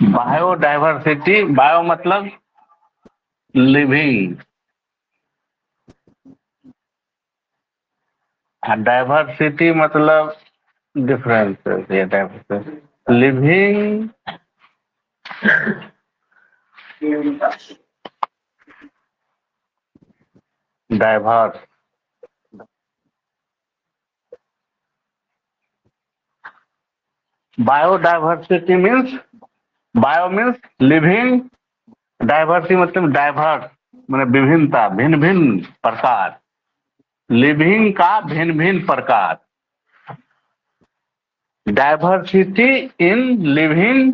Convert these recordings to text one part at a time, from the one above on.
Biodiversity, bio मतलब living, diversity मतलब difference, diversity living diverse, biodiversity means, bio means living, diversity मतलब diverse मतलब विभिन्नता, भिन्न भिन्न प्रकार, लिविंग का भिन्न भिन्न प्रकार, diversity in living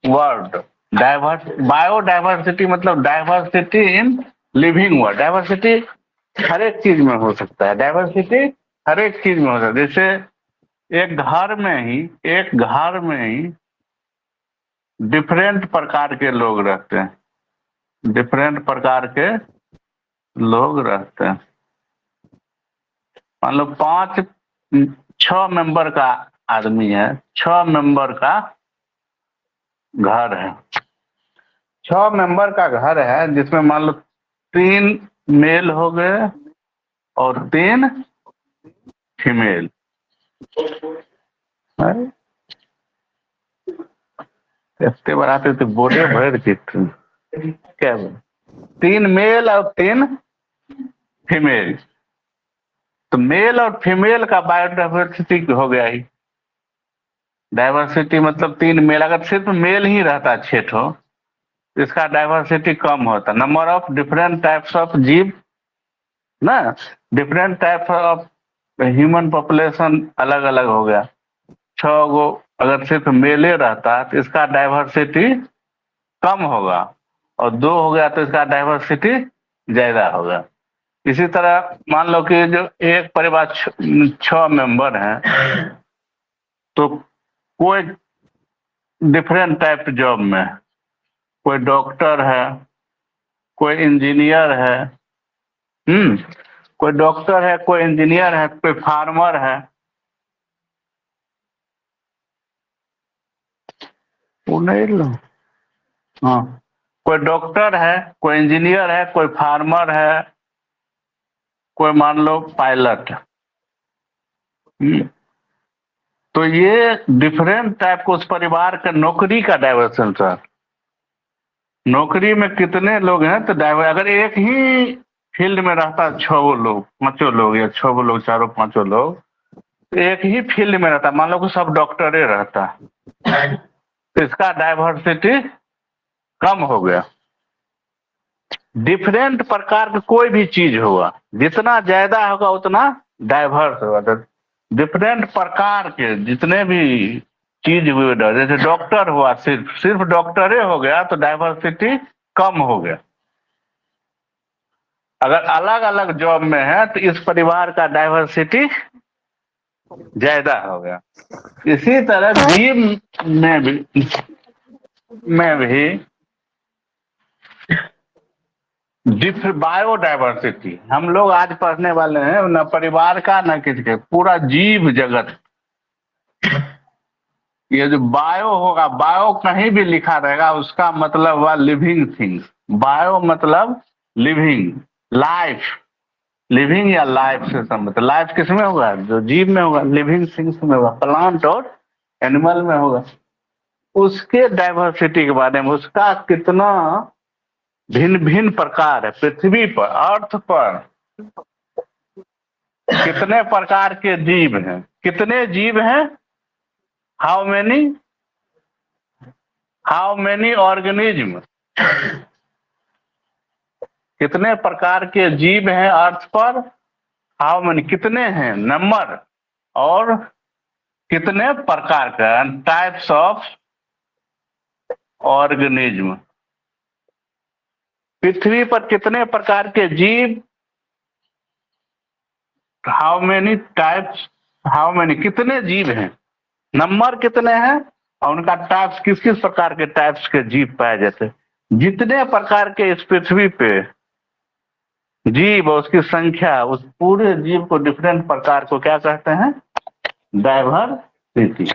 world, diverse biodiversity मतलब diversity in living world, diversity हर एक चीज में हो सकता है, डाइवर्सिटी हर एक चीज में हो सकता है। जैसे एक घर में ही डिफरेंट प्रकार के लोग रहते हैं, डिफरेंट प्रकार के लोग रहते हैं। मान लो 6 मेंबर का आदमी है, 6 मेंबर का घर है, 6 मेंबर का घर है जिसमें मान लो 3 मेल हो गए और 3 फीमेल, इतने बार आते थे बोले भर के क्या बोले, 3 मेल और 3 फीमेल, तो मेल और फीमेल का बायोडाइवर्सिटी हो गया ही। डाइवर्सिटी मतलब 3 मेल, अगर सिर्फ मेल ही रहता 6 ठो, इसका डाइवर्सिटी कम होता, number of different types of जीव ना, different types of human population अलग अलग हो गया। 6 गो अगर सिर्फ मेले रहता तो इसका डाइवर्सिटी कम होगा, और 2 हो गया तो इसका डाइवर्सिटी ज्यादा होगा। इसी तरह मान लो कि जो एक परिवार 6 मेंबर हैं, तो कोई डिफरेंट टाइप जॉब में, कोई डॉक्टर है, कोई इंजीनियर है, कोई डॉक्टर है, कोई इंजीनियर है, कोई फार्मर है, वो नहीं लो, हाँ, कोई डॉक्टर है, कोई इंजीनियर है, कोई फार्मर है, कोई मान लो पायलट, तो ये डिफरेंट टाइप को उस परिवार का नौकरी का डाइवर्सन सर, नौकरी में कितने लोग हैं तो अगर एक ही फील्ड में रहता 6 लोग 5 लोग या 6 लोग 4 5 लोग, तो एक ही फील्ड में रहता, मान लो कि सब डॉक्टरे रहता, तो इसका डाइवर्सिटी कम हो गया। डिफरेंट प्रकार का कोई भी चीज होगा, जितना ज्यादा होगा उतना डाइवर्स होगा। डिफरेंट प्रकार के जितने भी चीज हुए, जैसे डॉक्टर हुआ, सिर्फ डॉक्टरे हो गया तो डाइवर्सिटी कम हो गया। अगर अलग अलग जॉब में है तो इस परिवार का डाइवर्सिटी ज्यादा हो गया। इसी तरह जीव में भी बायोडाइवर्सिटी हम लोग आज पढ़ने वाले हैं, न परिवार का न किसी के, पूरा जीव जगत। ये जो बायो होगा, बायो कहीं भी लिखा रहेगा उसका मतलब हुआ लिविंग थिंग्स, बायो मतलब लिविंग, लाइफ, लिविंग या लाइफ से संबंधित, लाइफ किसमें होगा, जो जीव में होगा, लिविंग थिंग्स में होगा, प्लांट और एनिमल में होगा। उसके डाइवर्सिटी के बारे में, उसका कितना भिन्न भिन्न प्रकार है, पृथ्वी पर, अर्थ पर कितने प्रकार के जीव हैं, कितने जीव हैं, हाउ मेनी ऑर्गेनिज्म, कितने प्रकार के जीव हैं अर्थ पर, हाउ मेनी कितने हैं, नंबर, और कितने प्रकार का, टाइप्स ऑफ ऑर्गेनिज्म, पृथ्वी पर कितने प्रकार के जीव, how many types, how many कितने जीव हैं, नंबर कितने हैं, और उनका टाइप्स किस किस प्रकार के टाइप्स के जीव पाए जाते हैं। जितने प्रकार के इस पृथ्वी पे जीव और उसकी संख्या, उस पूरे जीव को, डिफरेंट प्रकार को क्या कहते हैं, डाइवर्सिटी।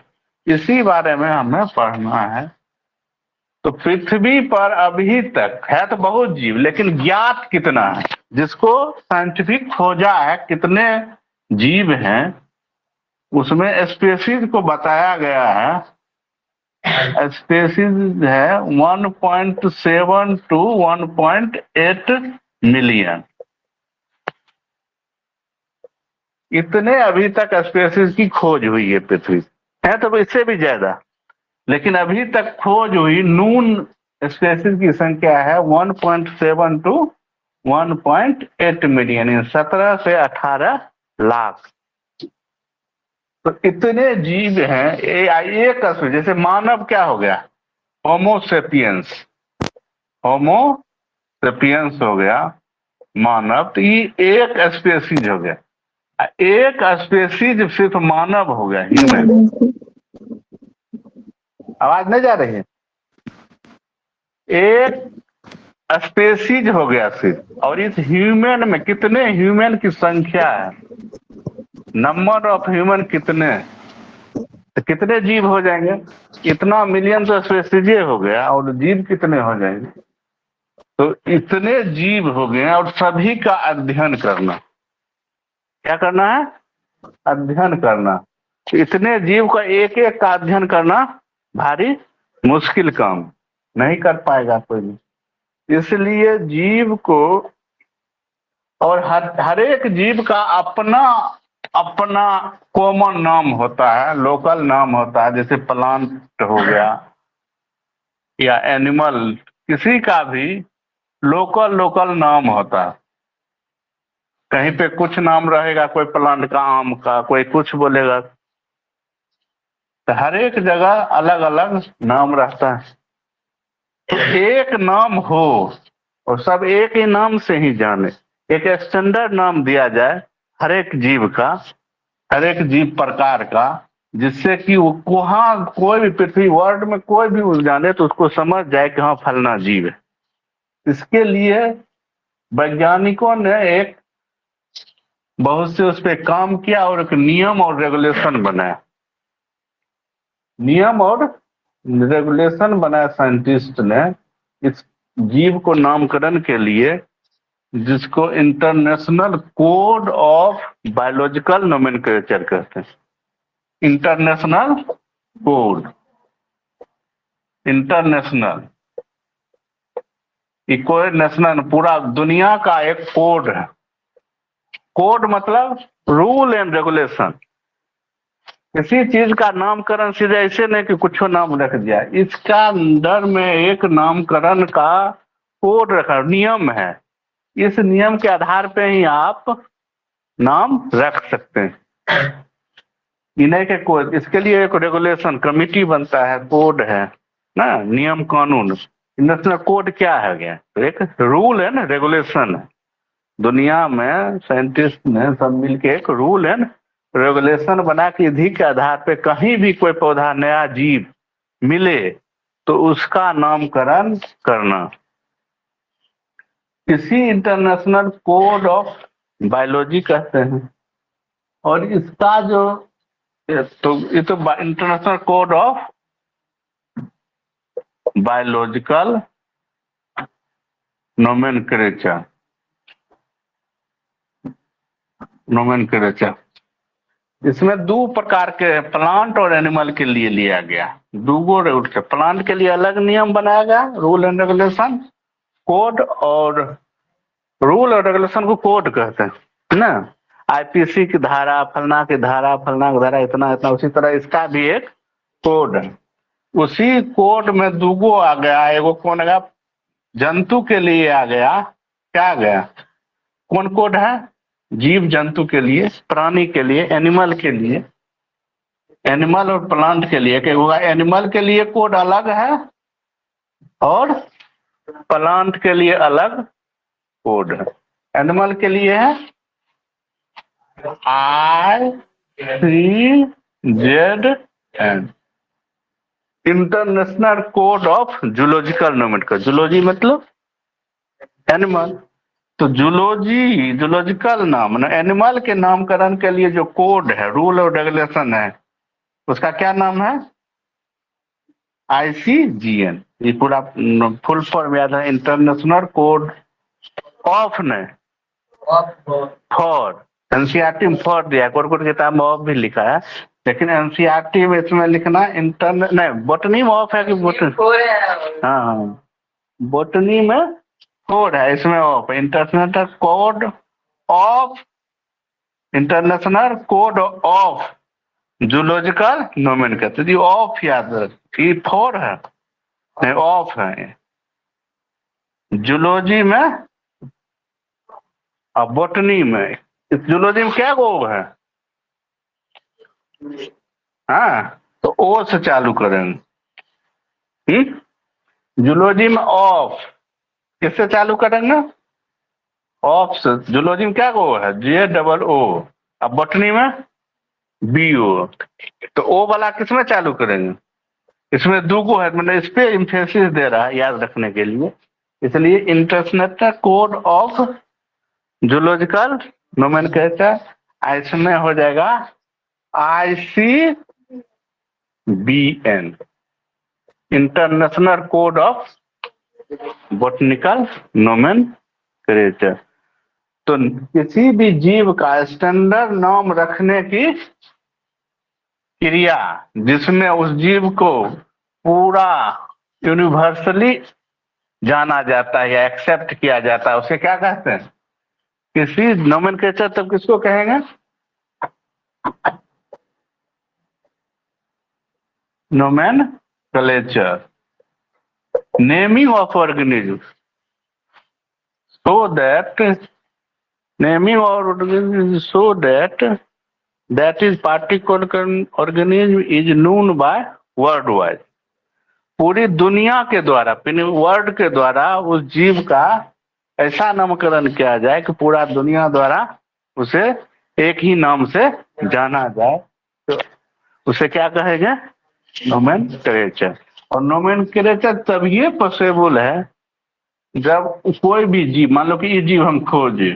इसी बारे में हमें पढ़ना है। तो पृथ्वी पर अभी तक है तो बहुत जीव, लेकिन ज्ञात कितना है, जिसको साइंटिफिक खोजा है कितने जीव हैं, उसमें स्पेसीज को बताया गया है। स्पेसीज है 1.7 to 1.8 मिलियन। इतने अभी तक स्पेसीज की खोज हुई है पृथ्वी, है तो इससे भी ज्यादा, लेकिन अभी तक खोज हुई नून स्पेसीज की संख्या है 1.7 to 1.8 मिलियन, 17 से 18 लाख। तो इतने जीव हैं। एक जैसे मानव क्या हो गया, होमोसेपियंस, होमोसेपियंस हो गया मानव, तो ये एक स्पेसीज हो गया। एक स्पेसीज सिर्फ मानव हो गया, ह्यूमन। आवाज नहीं जा रही है? एक स्पेसीज हो गया सिर्फ। और इस ह्यूमन में कितने ह्यूमन की संख्या है, नंबर ऑफ ह्यूमन कितने, तो कितने जीव हो जाएंगे? इतना मिलियन तो स्पेसीज हो गया, और जीव कितने हो जाएंगे? तो इतने जीव हो गए और सभी का अध्ययन करना, क्या करना है? अध्ययन करना। इतने जीव का एक एक का अध्ययन करना भारी मुश्किल काम, नहीं कर पाएगा कोई भी। इसलिए जीव को, और हर एक जीव का अपना अपना कॉमन नाम होता है, लोकल नाम होता है। जैसे प्लांट हो गया या एनिमल, किसी का भी लोकल नाम होता है। कहीं पे कुछ नाम रहेगा, कोई प्लांट का, आम का, कोई कुछ बोलेगा। तो हर एक जगह अलग अलग नाम रहता है। तो एक नाम हो और सब एक ही नाम से ही जाने, एक स्टैंडर्ड नाम दिया जाए हर एक जीव का, हर एक जीव प्रकार का, जिससे कि वो वहां कोई भी पृथ्वी वर्ल्ड में कोई भी जाने तो उसको समझ जाए कि हाँ फलना जीव है। इसके लिए वैज्ञानिकों ने एक बहुत से उस पर काम किया और एक नियम और रेगुलेशन बनाया। नियम और रेगुलेशन बनाया साइंटिस्ट ने इस जीव को नामकरण के लिए, जिसको international code of biological nomenclature कहते हैं। इंटरनेशनल कोड, इंटरनेशनल, कोई नेशनल, पूरा दुनिया का एक कोड है। कोड मतलब रूल एंड रेगुलेशन। किसी चीज का नामकरण सीधे ऐसे नहीं कि कुछ नाम रख दिया, इसका अंदर में एक नामकरण का कोड रखा, नियम है। इस नियम के आधार पे ही आप नाम रख सकते हैं। इन्हें के कोड, इसके लिए एक रेगुलेशन कमिटी बनता है, कोड है ना, नियम कानून। नेशनल कोड क्या है गया, तो एक रूल एंड रेगुलेशन है। दुनिया में साइंटिस्ट ने सब मिलके एक रूल एंड रेगुलेशन बना के इसी के आधार पे कहीं भी कोई पौधा, नया जीव मिले तो उसका नामकरण करना। इसी इंटरनेशनल कोड ऑफ बायोलॉजी कहते हैं। और इसका जो ये तो international code of biological nomenclature, इसमें दो प्रकार के प्लांट और एनिमल के लिए लिया गया। दूगो रूल के, प्लांट के लिए अलग नियम बनाया गया, रूल एंड रेगुलेशन कोड, और रूल और रेगुलेशन को कोड कहते हैं ना। आईपीसी की धारा, फलना की धारा, फलना की धारा, इतना इतना, उसी तरह इसका भी एक कोड है। उसी कोड में दूगो आ गया, एगो कौन गया, जंतु के लिए आ गया, क्या आ गया, कौन कोड है, जीव जंतु के लिए, प्राणी के लिए, एनिमल के लिए, एनिमल और प्लांट के लिए। होगा एनिमल के लिए कोड अलग है और प्लांट के लिए अलग कोड है। एनिमल के लिए है ICZN, international code of zoological nomenclature. Zoology मतलब एनिमल, तो जूलॉजिकल नाम ना, एनिमल के नामकरण के लिए जो कोड है, रूल और रेगुलेशन है, उसका क्या नाम है, ICGN। ये पूरा फुल फॉर्म याद है, इंटरनेशनल कोड ऑफ ने फॉर, एनसीईआरटी में फॉर दिया, कोड कोड किताब में ऑफ भी लिखा है, लेकिन एनसीईआरटी में इसमें लिखना इंटरनेट नहीं, बोटनी में ऑफ है कि बोटनी, हाँ हाँ बोटनी में कोड है, इसमें of, international code of, international code of zoological nomenclature, of याद रखिए, फॉर है नहीं ऑफ है, जूलॉजी में और बोटनी में। इस जूलॉजी में क्या गो है, हाँ तो ओ से चालू करेंगे। जूलॉजी में ऑफ किससे चालू करेंगे, ऑफ से। जूलॉजी में क्या गो है, JOO, अब बोटनी में BO, तो ओ वाला किसमें चालू करेंगे, इसमें दो गो है, मतलब इस पे इंफेसिस दे रहा है याद रखने के लिए, इसलिए international code of zoological nomenclature, इसमें हो जाएगा ICBN, international code of botanical nomenclature. तो किसी भी जीव का स्टैंडर्ड नाम रखने की क्रिया जिसमें उस जीव को पूरा यूनिवर्सली जाना जाता है या एक्सेप्ट किया जाता है, उसे क्या कहते हैं, किसी नोमेनक्लेचर, तब किसको कहेंगे, nomenclature, naming of organism, so that naming of organism, so that is particular organism is known by worldwide, पूरी दुनिया के द्वारा, वर्ल्ड के द्वारा उस जीव का ऐसा नामकरण किया जाए कि पूरा दुनिया द्वारा उसे एक ही नाम से जाना जाए, तो उसे क्या कहेंगे, नोमेनक्लेचर। और नोमेनक्लेचर तभी पॉसिबल है जब कोई भी जीव, मान लो कि ये जीव हम खोजे,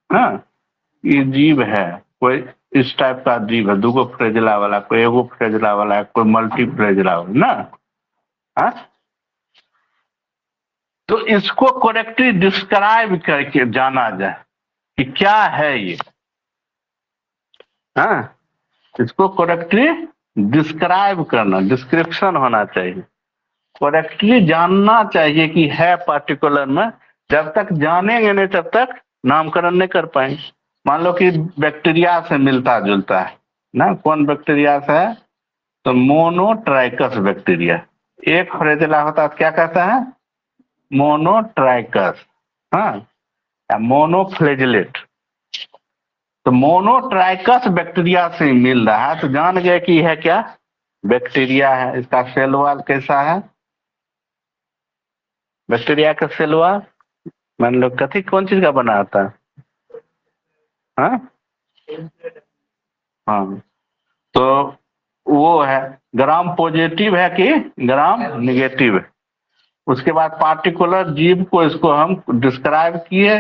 हाँ ये जीव है, कोई इस टाइप का जीव है, दूगो फ्रेजला वाला, कोई एगो फ्रेजला वाला, कोई मल्टी फ्रेजला वाला ना, हाँ तो इसको करेक्टली डिस्क्राइब करके जाना जाए कि क्या है ये, हाँ इसको करेक्टली डिस्क्राइब करना, डिस्क्रिप्शन होना चाहिए, करेक्टली जानना चाहिए कि है पर्टिकुलर में, जब तक जानेंगे नहीं तब तक नामकरण नहीं कर पाएंगे। मान लो कि बैक्टीरिया से मिलता जुलता है ना, कौन बैक्टीरिया से है, तो मोनोट्राइकस बैक्टीरिया, एक फ्रेजिला होता है क्या कहता है, मोनोट्राइकस, हाँ या मोनोफ्लेजिलेट, तो मोनोट्राइकस बैक्टीरिया से मिल रहा है, तो जान गए कि है क्या, बैक्टीरिया है। इसका सेल वॉल कैसा है, बैक्टीरिया का सेल वॉल मान लो कथी कौन चीज का बना होता है, हाँ हाँ तो वो है ग्राम पॉजिटिव है कि ग्राम निगेटिव है। उसके बाद पार्टिकुलर जीव को इसको हम डिस्क्राइब किए,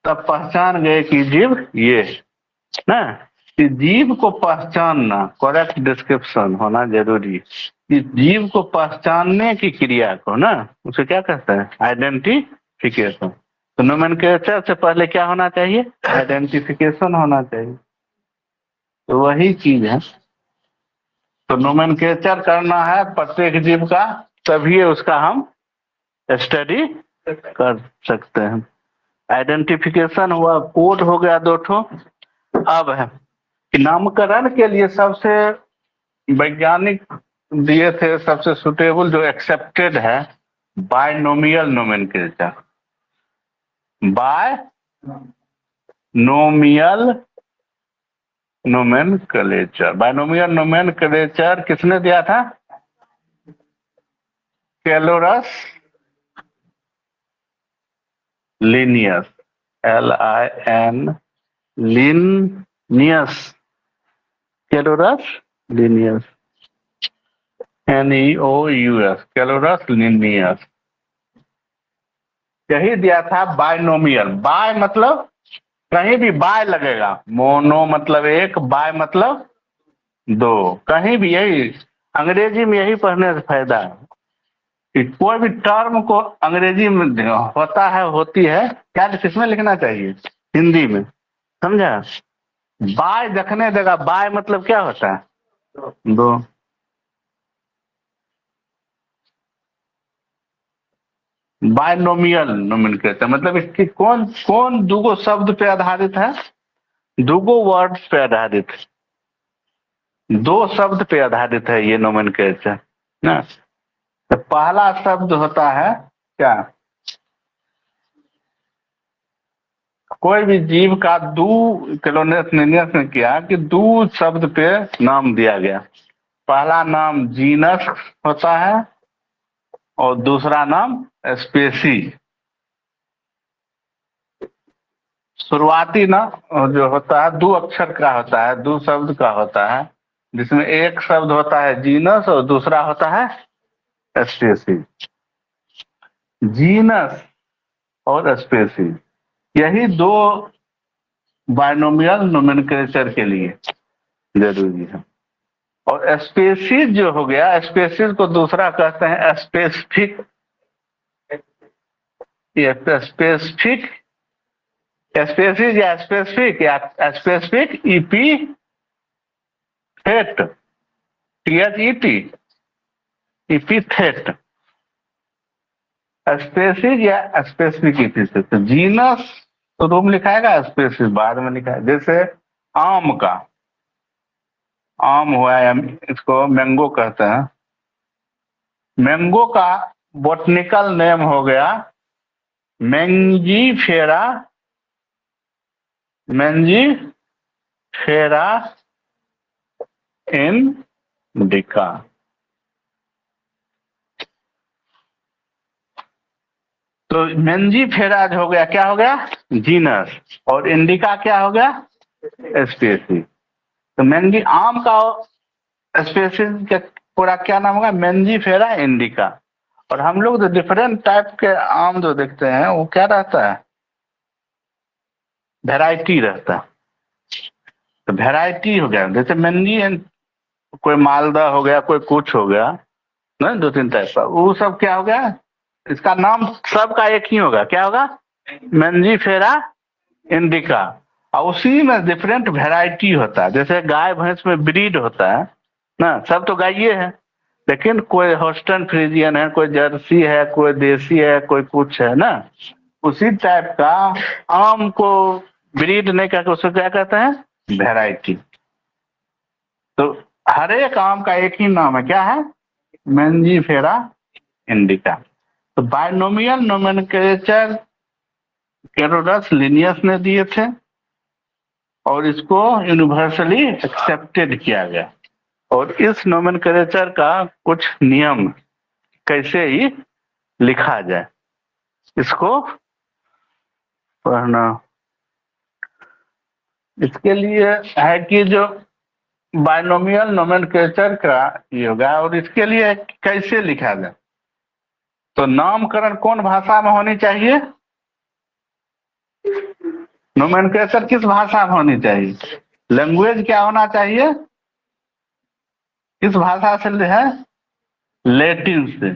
तब पहचान गए कि जीव ये ना, कि जीव को पहचानना, करेक्ट डिस्क्रिप्शन होना जरूरी, कि जीव को पहचानने की क्रिया को ना उसे क्या कहते हैं, आइडेंटिफिकेशन। तो नोमेनक्लेचर से पहले क्या होना चाहिए, आइडेंटिफिकेशन होना चाहिए, तो वही चीज है। तो नोमेनक्लेचर करना है प्रत्येक जीव का, तभी उसका हम स्टडी कर सकते हैं। आइडेंटिफिकेशन हुआ, कोड हो गया दो ठो। अब है कि नामकरण के लिए सबसे वैज्ञानिक दिए थे सबसे सुटेबल जो एक्सेप्टेड है, binomial nomenclature, binomial nomenclature. Binomial nomenclature किसने दिया था, Carolus Linnaeus, LIN Linnaeus, Carolus Linnaeus, NEOUS, Carolus Linnaeus, यही दिया था बायनोमियल। बाय मतलब कहीं भी बाय लगेगा, मोनो मतलब एक, बाय मतलब दो, कहीं भी यही, अंग्रेजी में यही पढ़ने से फायदा है। कि कोई भी टर्म को अंग्रेजी में होता है, होती है, क्या किसमें लिखना चाहिए? हिंदी में। समझा? बाय देखने देगा, बाय मतलब क्या होता है? दो। बायनोमियल नोमेनक्लेचर मतलब इसकी कौन कौन दूगो शब्द पे आधारित है? दूगो वर्ड पे आधारित है, दो शब्द पे आधारित है ये नोमेनक्लेचर ना। तो पहला शब्द होता है क्या? कोई भी जीव का दू क्लोनियस ने किया कि दू शब्द पे नाम दिया गया। पहला नाम जीनस होता है और दूसरा नाम स्पेसी। शुरुआती ना जो होता है दो अक्षर का होता है, दो शब्द का होता है, जिसमें एक शब्द होता है जीनस और दूसरा होता है स्पेसी। जीनस और स्पेसी यही दो बायनोमियल नोमेनक्लेचर के लिए जरूरी है। और स्पेसीज जो हो गया, स्पेसीज को दूसरा कहते हैं स्पेसिफिक। स्पेसिफिक स्पेसीज या स्पेसिफिक इपीथेट, THET, इपीथेट। स्पेसीज या स्पेसिफिक इपीथेट। जीनस तो रूम लिखाएगा, स्पेसीज बाद में लिखा है। जैसे आम का, आम हुआ है, इसको मैंगो कहते हैं। मैंगो का बोटनिकल नेम हो गया मैंजीफेरा, मैंजीफेरा इंडिका। तो मैंजीफेरा हो गया, क्या हो गया? जीनस। और इंडिका क्या हो गया? स्पेसी। तो मैंगी आम का स्पेसीज का पूरा क्या नाम होगा? Mangifera indica. और हम लोग जो डिफरेंट टाइप के आम जो देखते हैं वो क्या रहता है? वेराइटी रहता है। तो वेराइटी हो गया, जैसे मैंगी कोई मालदा हो गया, कोई कुछ हो गया ना, दो तीन टाइप का, वो सब क्या हो गया? इसका नाम सबका एक ही होगा, क्या होगा? Mangifera indica. और उसी में डिफरेंट वेराइटी होता है। जैसे गाय भैंस में ब्रीड होता है ना, सब तो गाइए है, लेकिन कोई होस्टन फ्रीजियन है, कोई जर्सी है, कोई देसी है, कोई कुछ है ना। उसी टाइप का आम को ब्रीड नहीं करके उसको क्या कहते हैं? वेराइटी। तो हर एक आम का एक ही नाम है, क्या है? Mangifera indica. तो बायनोमियल नोमेनक्लेचर कैरोलस लिनियस ने दिए थे और इसको यूनिवर्सली एक्सेप्टेड किया गया। और इस नोमेनक्लेचर का कुछ नियम कैसे ही लिखा जाए, इसको पढ़ना। इसके लिए है कि जो बायनोमियल नोमेनक्लेचर का ये होगा और इसके लिए कैसे लिखा जाए। तो नामकरण कौन भाषा में होनी चाहिए? नोमेनक्लेचर किस भाषा में होनी चाहिए? लैंग्वेज क्या होना चाहिए? किस भाषा से है? लेटिन से,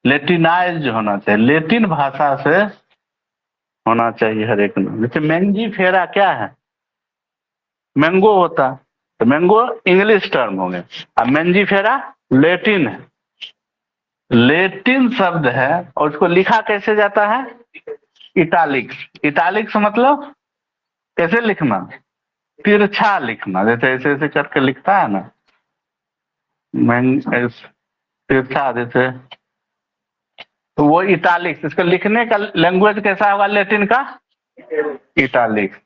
लेटिनाइज होना चाहिए, लेटिन भाषा से होना चाहिए हर एक में। जैसे मैंगी फेरा क्या है? मैंगो होता, तो मैंगो इंग्लिश टर्म हो गया। अब मैंजी फेरा लेटिन है, लेटिन शब्द है। और उसको लिखा कैसे जाता है? इटालिक्स। इटालिक्स मतलब कैसे लिखना? तिरछा लिखना, जैसे ऐसे ऐसे करके लिखता है ना, मैं तिरछा जैसे, तो वो इटालिक्स। इसको लिखने का लैंग्वेज कैसा होगा लेटिन का? इटालिक्स।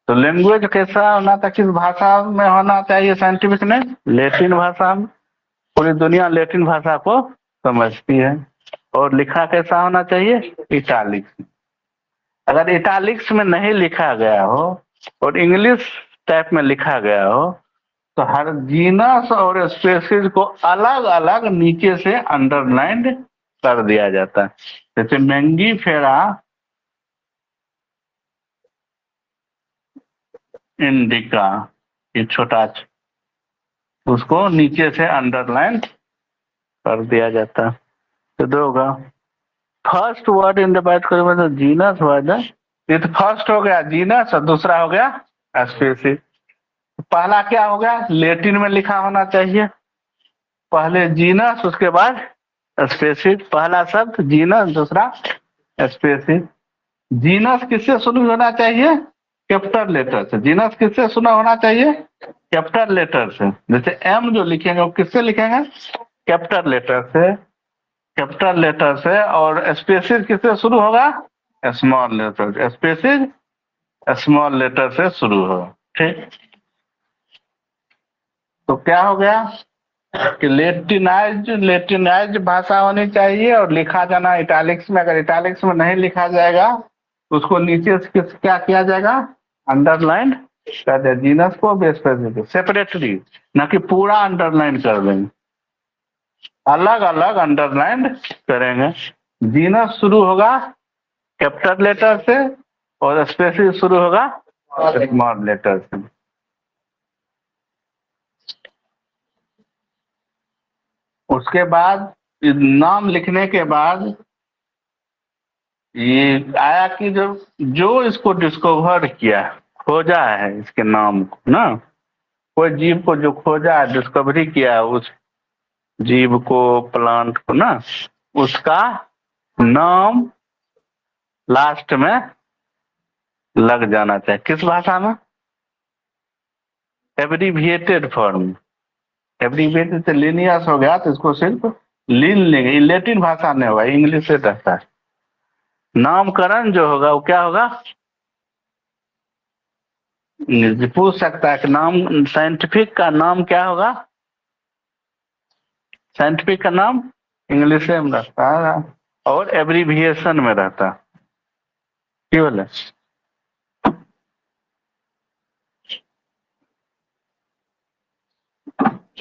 तो लैंग्वेज कैसा होना था, किस भाषा में होना चाहिए साइंटिफिक ने? लेटिन भाषा में। पूरी दुनिया लेटिन भाषा को समझती है। और लिखा कैसा होना चाहिए? इटालिक्स। अगर इटालिक्स में नहीं लिखा गया हो और इंग्लिश टाइप में लिखा गया हो तो हर जीनस और स्पेसीज को अलग अलग नीचे से अंडरलाइंड कर दिया जाता है। जैसे मैंगी फेरा इंडिका, ये छोटा, उसको नीचे से अंडरलाइन कर दिया जाता, तो दो होगा। फर्स्ट वर्ड इन द बात करें मतलब जीनस वर्ड है, ये तो फर्स्ट हो गया जीनस और दूसरा हो गया स्पीसीज। पहला क्या हो गया, लैटिन में लिखा होना चाहिए, पहले जीनस उसके बाद स्पीसीज, पहला शब्द जीनस दूसरा स्पीसीज। जीनस किससे शुरू होना चाहिए, कैपिटल लेटर से। जीनस किससे शुरू होना चाहिए, कैपिटल लेटर से। जैसे एम जो लिखेंगे वो किससे लिखेंगे, कैपिटल लेटर से, कैपिटल लेटर से। और स्पेसिस किससे शुरू होगा, स्मॉल लेटर से। स्पेसिस स्मॉल लेटर से शुरू होगा, ठीक। तो क्या हो गया कि लेटिनाइज भाषा होनी चाहिए और लिखा जाना इटैलिक्स में। अगर इटैलिक्स में नहीं लिखा जाएगा तो उसको नीचे से क्या किया जाएगा, अंडरलाइन कर दिया। जीनस को भी स्पेसिफिक सेपरेटली, ना कि पूरा अंडरलाइन कर देंगे, अलग अलग अंडरलाइन करेंगे। जीनस शुरू होगा कैपिटल लेटर से और स्पेसिस शुरू होगा स्मॉल लेटर से। उसके बाद नाम लिखने के बाद ये आया कि जो इसको डिस्कवर किया, खोजा है इसके नाम को ना, कोई जीव को जो खोजा है, डिस्कवरी किया है उस जीव को, प्लांट को ना, उसका नाम लास्ट में लग जाना चाहिए। किस भाषा में, एब्रीविएटेड फॉर्म। एब्रीविएटेड से लीनियस हो गया तो इसको सिर्फ लीन लेंगे, लैटिन भाषा में होगा, इंग्लिश से रहता है। नामकरण जो होगा वो क्या होगा, पूछ सकता है कि नाम साइंटिफिक का नाम क्या होगा, साइंटिफिक का नाम इंग्लिश में रहता है और एब्रीविएशन में रहता है। क्यों बोले,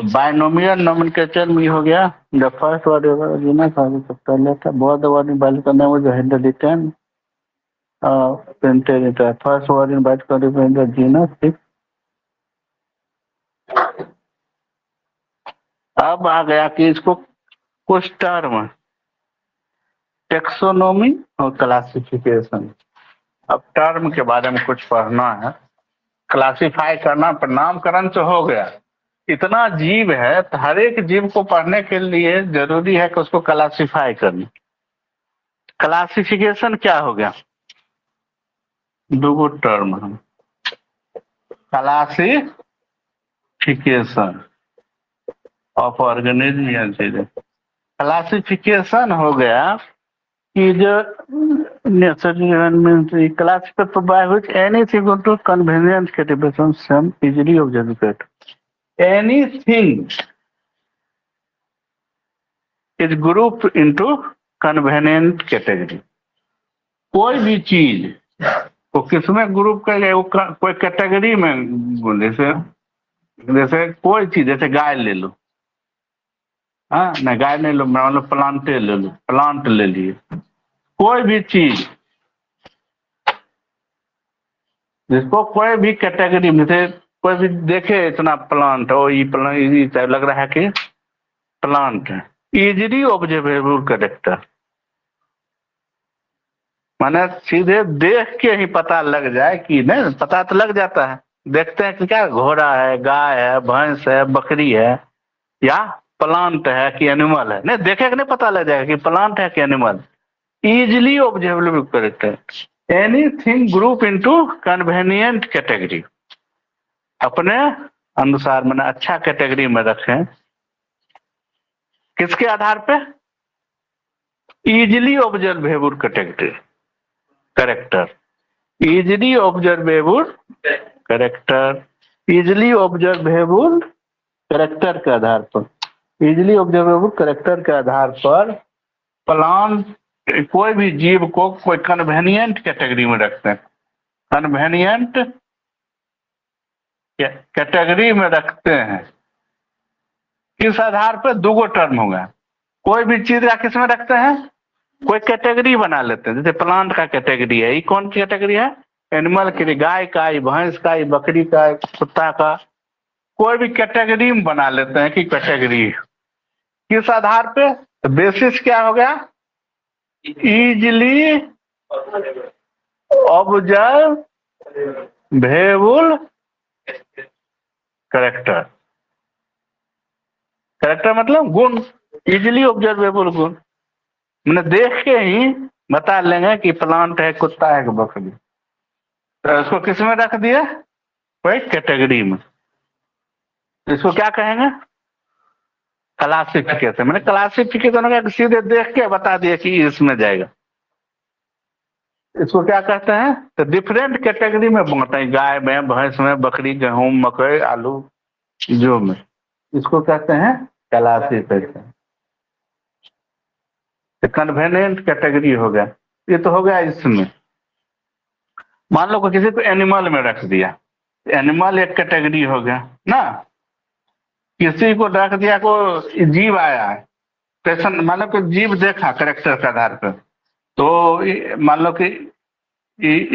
बायनोमियल नोमेनक्लेचर में हो गया। द फर्स्ट वर्ड जीनस पहले था, बहुत वर्ड इन बाइट करने में जो है return printed it, first word in bite करने द जीनस। अब आ गया कि इसको कुछ टर्म, टेक्सोनोमी और क्लासिफिकेशन। अब टर्म के बारे में कुछ पढ़ना है, क्लासिफाई करना। नामकरण तो हो गया, इतना जीव है तो हर एक जीव को पढ़ने के लिए जरूरी है कि उसको क्लासिफाई करना। क्लासिफिकेशन क्या हो गया, दो टर्म है, क्लासिफिकेशन ऑफ ऑर्गेनिज्म या चीजें। क्लासिफिकेशन हो गया कि जो classified by which anything into convenient categorization some easily observed. Anything is grouped into convenient category. कोई भी चीज को किसमें ग्रुप कर गए, कोई कैटेगरी में। जैसे कोई चीज, जैसे गाय ले लो, हाँ नहीं गाय नहीं लो, मान लो प्लांटे ले लो, प्लांट ले लिए। कोई भी चीज जिसको कोई भी कैटेगरी में से कोई भी देखे, इतना प्लांट हो, ये प्लांट लग रहा है कि प्लांट है, इजीली ऑब्जर्वेबल कैरेक्टर, माने सीधे देख के ही पता लग जाए कि नहीं, पता तो लग जाता है। देखते हैं कि क्या घोड़ा है, गाय है, भैंस है, बकरी है, या प्लांट है कि एनिमल है। नहीं देखे कि नहीं पता लग जाएगा कि प्लांट है कि animal. Easily observable character, anything group into convenient category, अपने अनुसार मैंने अच्छा कैटेगरी में रखें। किसके आधार पे, easily observable category character, easily observable character, easily observable character के आधार पर, इजीली ऑब्जर्वेबल कैरेक्टर के आधार पर प्लांट, कोई भी जीव को कोई कन्वेनिएंट कैटेगरी में रखते हैं, कन्वेनिएंट कैटेगरी में रखते हैं। किस आधार पर, दो टर्म होगा। कोई भी चीज का किस में रखते हैं, कोई कैटेगरी बना लेते हैं। जैसे प्लांट का कैटेगरी है, ये कौन सी कैटेगरी है, एनिमल के लिए, गाय का, भैंस का, बकरी का, कुत्ता का, कोई भी कैटेगरी में बना लेते हैं कि कैटेगरी किस आधार पे? तो बेसिस क्या हो गया? Easily observable character. करेक्टर मतलब गुण, इजिली ऑब्जर्वेबल गुण, मैंने देख के ही बता लेंगे कि प्लांट है, कुत्ता है कि बकरी। तो इसको किस में रख दिया? कोई कैटेगरी में। इसको क्या कहेंगे? क्लासिफिकेशन। मैंने क्लासिफिकेशन का सीधे देख के बता दिया कि इसमें जाएगा। इसको क्या कहते हैं? तो डिफरेंट कैटेगरी में बांटे, गाय में, भैंस में, बकरी, गेहूं, मकई, आलू, जो में, इसको कहते हैं क्लासिफिकेशन। कन्वेनिएंट कैटेगरी हो गया। ये तो हो गया इसमें। मान लो किसी को एनिमल में रख दिया, एनिमल एक कैटेगरी हो गया ना। किसी को रख दिया, को जीव आया है, पेशन, मान लो कि जीव देखा करेक्टर के आधार पर, तो मान लो कि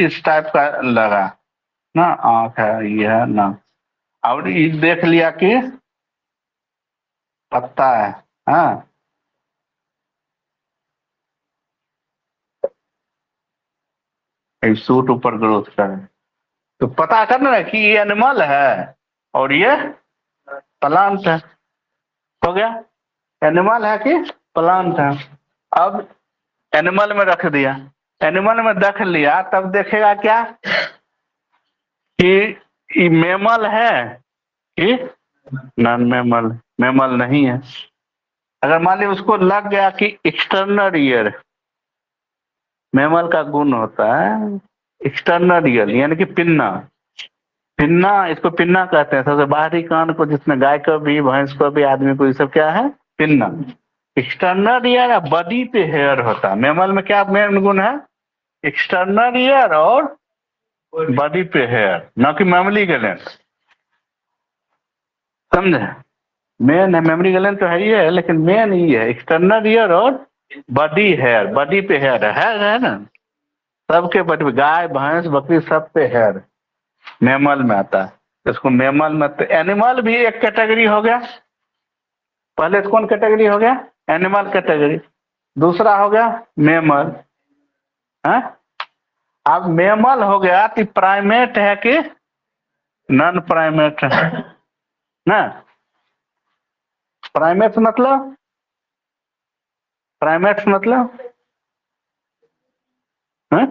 इस टाइप का लगा ना, आंख है, ये है ना, और ये देख लिया कि पत्ता है, हाँ, सूट ऊपर ग्रोथ करे, तो पता करना है कि ये एनिमल है और ये प्लांट है। हो गया, एनिमल है कि प्लांट है। अब एनिमल में रख दिया, एनिमल में रख लिया, तब देखेगा क्या कि ये मेमल है कि नॉन मेमल। मेमल नहीं है। अगर मान ली उसको लग गया कि एक्सटर्नल ईयर, मेमल का गुण होता है एक्सटर्नल ईयर, यानी कि पिन्ना। पिन्ना, इसको पिन्ना कहते हैं, सबसे बाहरी कान को, जिसमें गाय को भी, भैंस को भी, आदमी को, ये सब क्या है? पिन्ना। एक्सटर्नल ईयर, बॉडी पे हेयर होता है। मेमल में क्या मेन गुण है? एक्सटर्नल ईयर और बॉडी पे हेयर, ना कि मेमोरी ग्लैंड। समझे? मेन है, मेमोरी ग्लैंड तो है ही है, लेकिन मेन ये है एक्सटर्नल ईयर और बॉडी हेयर। बॉडी पे हेयर है ना, सबके बॉडी पे, गाय, भैंस, बकरी, सब पे हेयर मेमल में आता है। इसको मेमल में, तो एनिमल भी एक कैटेगरी हो गया। पहले तो कौन कैटेगरी हो गया? Animal category. दूसरा हो गया मेमल है। अब मेमल हो गया तो प्राइमेट है कि नॉन प्राइमेट है ना? प्राइमेट मतलब, प्राइमेट मतलब है?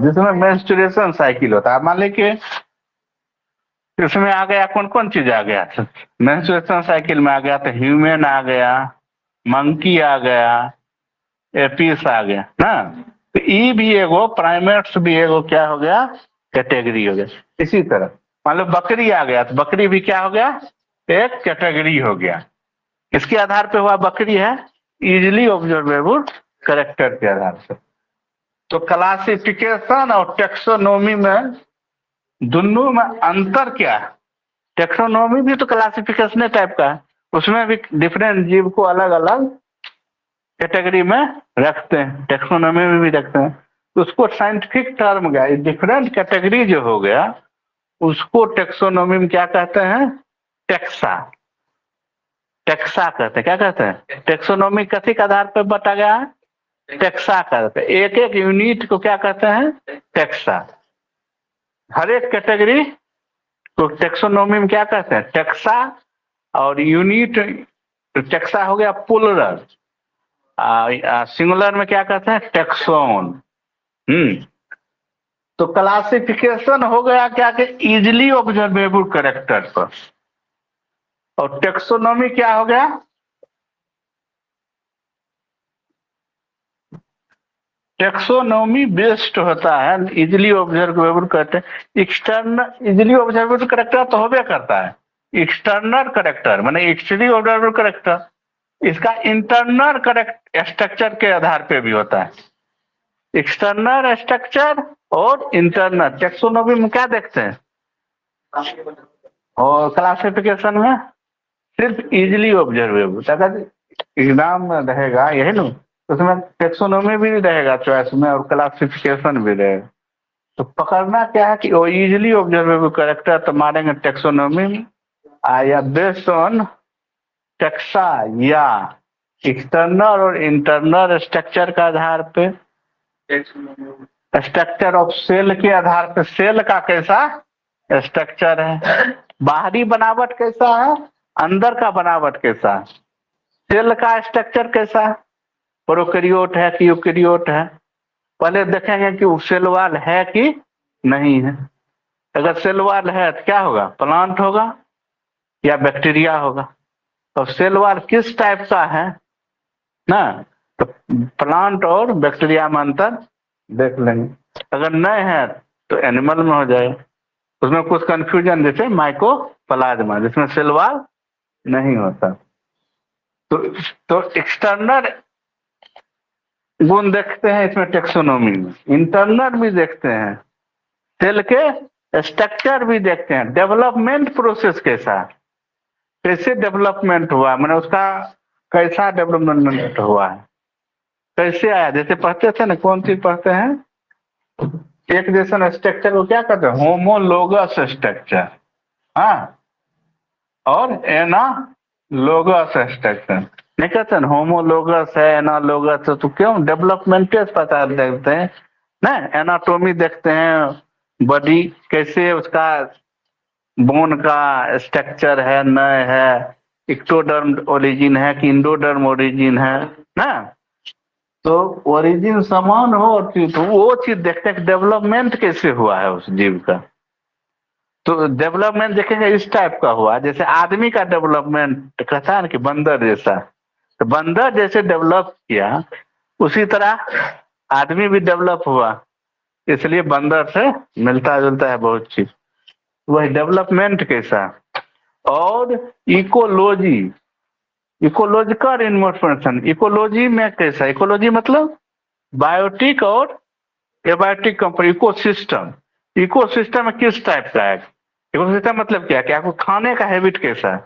जिसमें मेंस्ट्रुएशन साइकिल होता है। मान लीजिए इसमें आ गया, कौन कौन चीज आ गया? मेंस्ट्रुएशन साइकिल में आ गया तो ह्यूमन आ गया, मंकी आ गया, एपिस आ गया ना। तो ई भी एगो, प्राइमेट्स भी एगो क्या हो गया? कैटेगरी हो गया। इसी तरह मान लो बकरी आ गया, तो बकरी भी क्या हो गया? एक कैटेगरी हो गया। इसके आधार पे हुआ बकरी है, इजिली ऑब्जर्वेबल करेक्टर के आधार से। तो क्लासिफिकेशन और टेक्सोनोमी में, दोनों में अंतर क्या है? टेक्सोनोमी भी तो क्लासिफिकेशन टाइप का है, उसमें भी डिफरेंट जीव को अलग अलग कैटेगरी में रखते हैं, टेक्सोनोमी में भी रखते हैं। तो उसको साइंटिफिक टर्म गया, डिफरेंट कैटेगरी जो हो गया, उसको टेक्सोनोमी में क्या कहते हैं? टेक्सा। टेक्सा कहते हैं। क्या कहते हैं? टेक्सोनोमी किसी के आधार पर बटा गया है? टेक्सा कहते हैं। एक एक यूनिट को क्या कहते हैं? टेक्सा। हर एक कैटेगरी को टेक्सोनोमी में क्या कहते हैं? टेक्सा। और यूनिट, टेक्सा हो गया पुलरल, सिंगुलर में क्या कहते हैं? टेक्सोन। तो क्लासिफिकेशन हो गया क्या कि इजिली ऑब्जर्वेबल कैरेक्टर पर, और टेक्सोनोमी क्या हो गया? टेक्सोनोमी बेस्ड होता है, इजिली ऑब्जर्वेबल कहते हैं। एक्सटर्नल, इजिली ऑब्जर्वेबल कैरेक्टर तो होबे करता है, एक्सटर्नल कैरेक्टर माने एक्सटर्नली ऑब्जर्वेबल कैरेक्टर, इसका इंटरनल करेक्ट स्ट्रक्चर के आधार पे भी होता है। एक्सटर्नल स्ट्रक्चर और इंटरनल। टेक्सोनोमी में क्या देखते हैं? और क्लासिफिकेशन में सिर्फ इजिली ऑब्जर्वेबल। अगर एग्जाम में रहेगा यही ना, उसमें टेक्सोनोमी भी रहेगा चॉइस में, और क्लासिफिकेशन भी रहेगा। तो पकड़ना क्या है कि वो इजिली ऑब्जर्वेबल कैरेक्टर तो मारेंगे टेक्सोनोमी में या बेस्ड ऑन टेक्सा या एक्सटर्नल और इंटरनल स्ट्रक्चर का आधार पे, स्ट्रक्चर ऑफ सेल के आधार पे, सेल का कैसा स्ट्रक्चर है, बाहरी बनावट कैसा है, अंदर का बनावट कैसा है, सेल का स्ट्रक्चर कैसा है, प्रोकैरियोट है कि यूकैरियोट है। पहले देखेंगे कि वो सेल वॉल है कि नहीं है। अगर सेल वॉल है तो क्या होगा, प्लांट होगा या बैक्टीरिया होगा। तो सेल वॉल किस टाइप का है ना, तो प्लांट और बैक्टीरिया में अंतर देख लेंगे। अगर नहीं है तो एनिमल में हो जाए, उसमें कुछ कंफ्यूजन, जैसे माइकोप्लाज्मा जिसमें सेल वॉल नहीं होता। तो एक्सटर्नल गुण देखते हैं इसमें टेक्सोनोमी में, इंटरनल भी देखते हैं, सेल के स्ट्रक्चर भी देखते हैं, डेवलपमेंट प्रोसेस कैसा, कैसे डेवलपमेंट हुआ, मैंने उसका कैसा डेवलपमेंट हुआ है, कैसे आया। जैसे पढ़ते थे ना, कौन चीज पढ़ते हैं, एक जैसा स्ट्रक्चर को क्या कहते हैं, होमोलोगस स्ट्रक्चर, हाँ, और एनालोगस स्ट्रक्चर। नहीं कहते ना होमोलोगस है, एनालोगस है, तो क्यों डेवलपमेंट पता देखते हैं ना, एनाटोमी देखते हैं, बॉडी कैसे उसका बोन का स्ट्रक्चर है न है, इक्टोडर्म ओरिजिन है कि इंडोडर्म ओरिजिन है ना। तो ओरिजिन समान हो तो वो चीज देखते हैं, डेवलपमेंट कैसे हुआ है उस जीव का। तो डेवलपमेंट देखेंगे इस टाइप का हुआ, जैसे आदमी का डेवलपमेंट कहता है ना कि बंदर जैसा, तो बंदर जैसे डेवलप किया उसी तरह आदमी भी डेवलप हुआ, इसलिए बंदर से मिलता जुलता है बहुत चीज। वही डेवलपमेंट कैसा, और इकोलॉजी, इकोलॉजिकल इन्फॉर्मेशन, इकोलॉजी में कैसा, इकोलॉजी मतलब बायोटिक और एबायोटिक कंपनी, इकोसिस्टम, इकोसिस्टम में किस टाइप का है, इकोसिस्टम मतलब क्या, क्या आपको खाने का हैबिट कैसा है,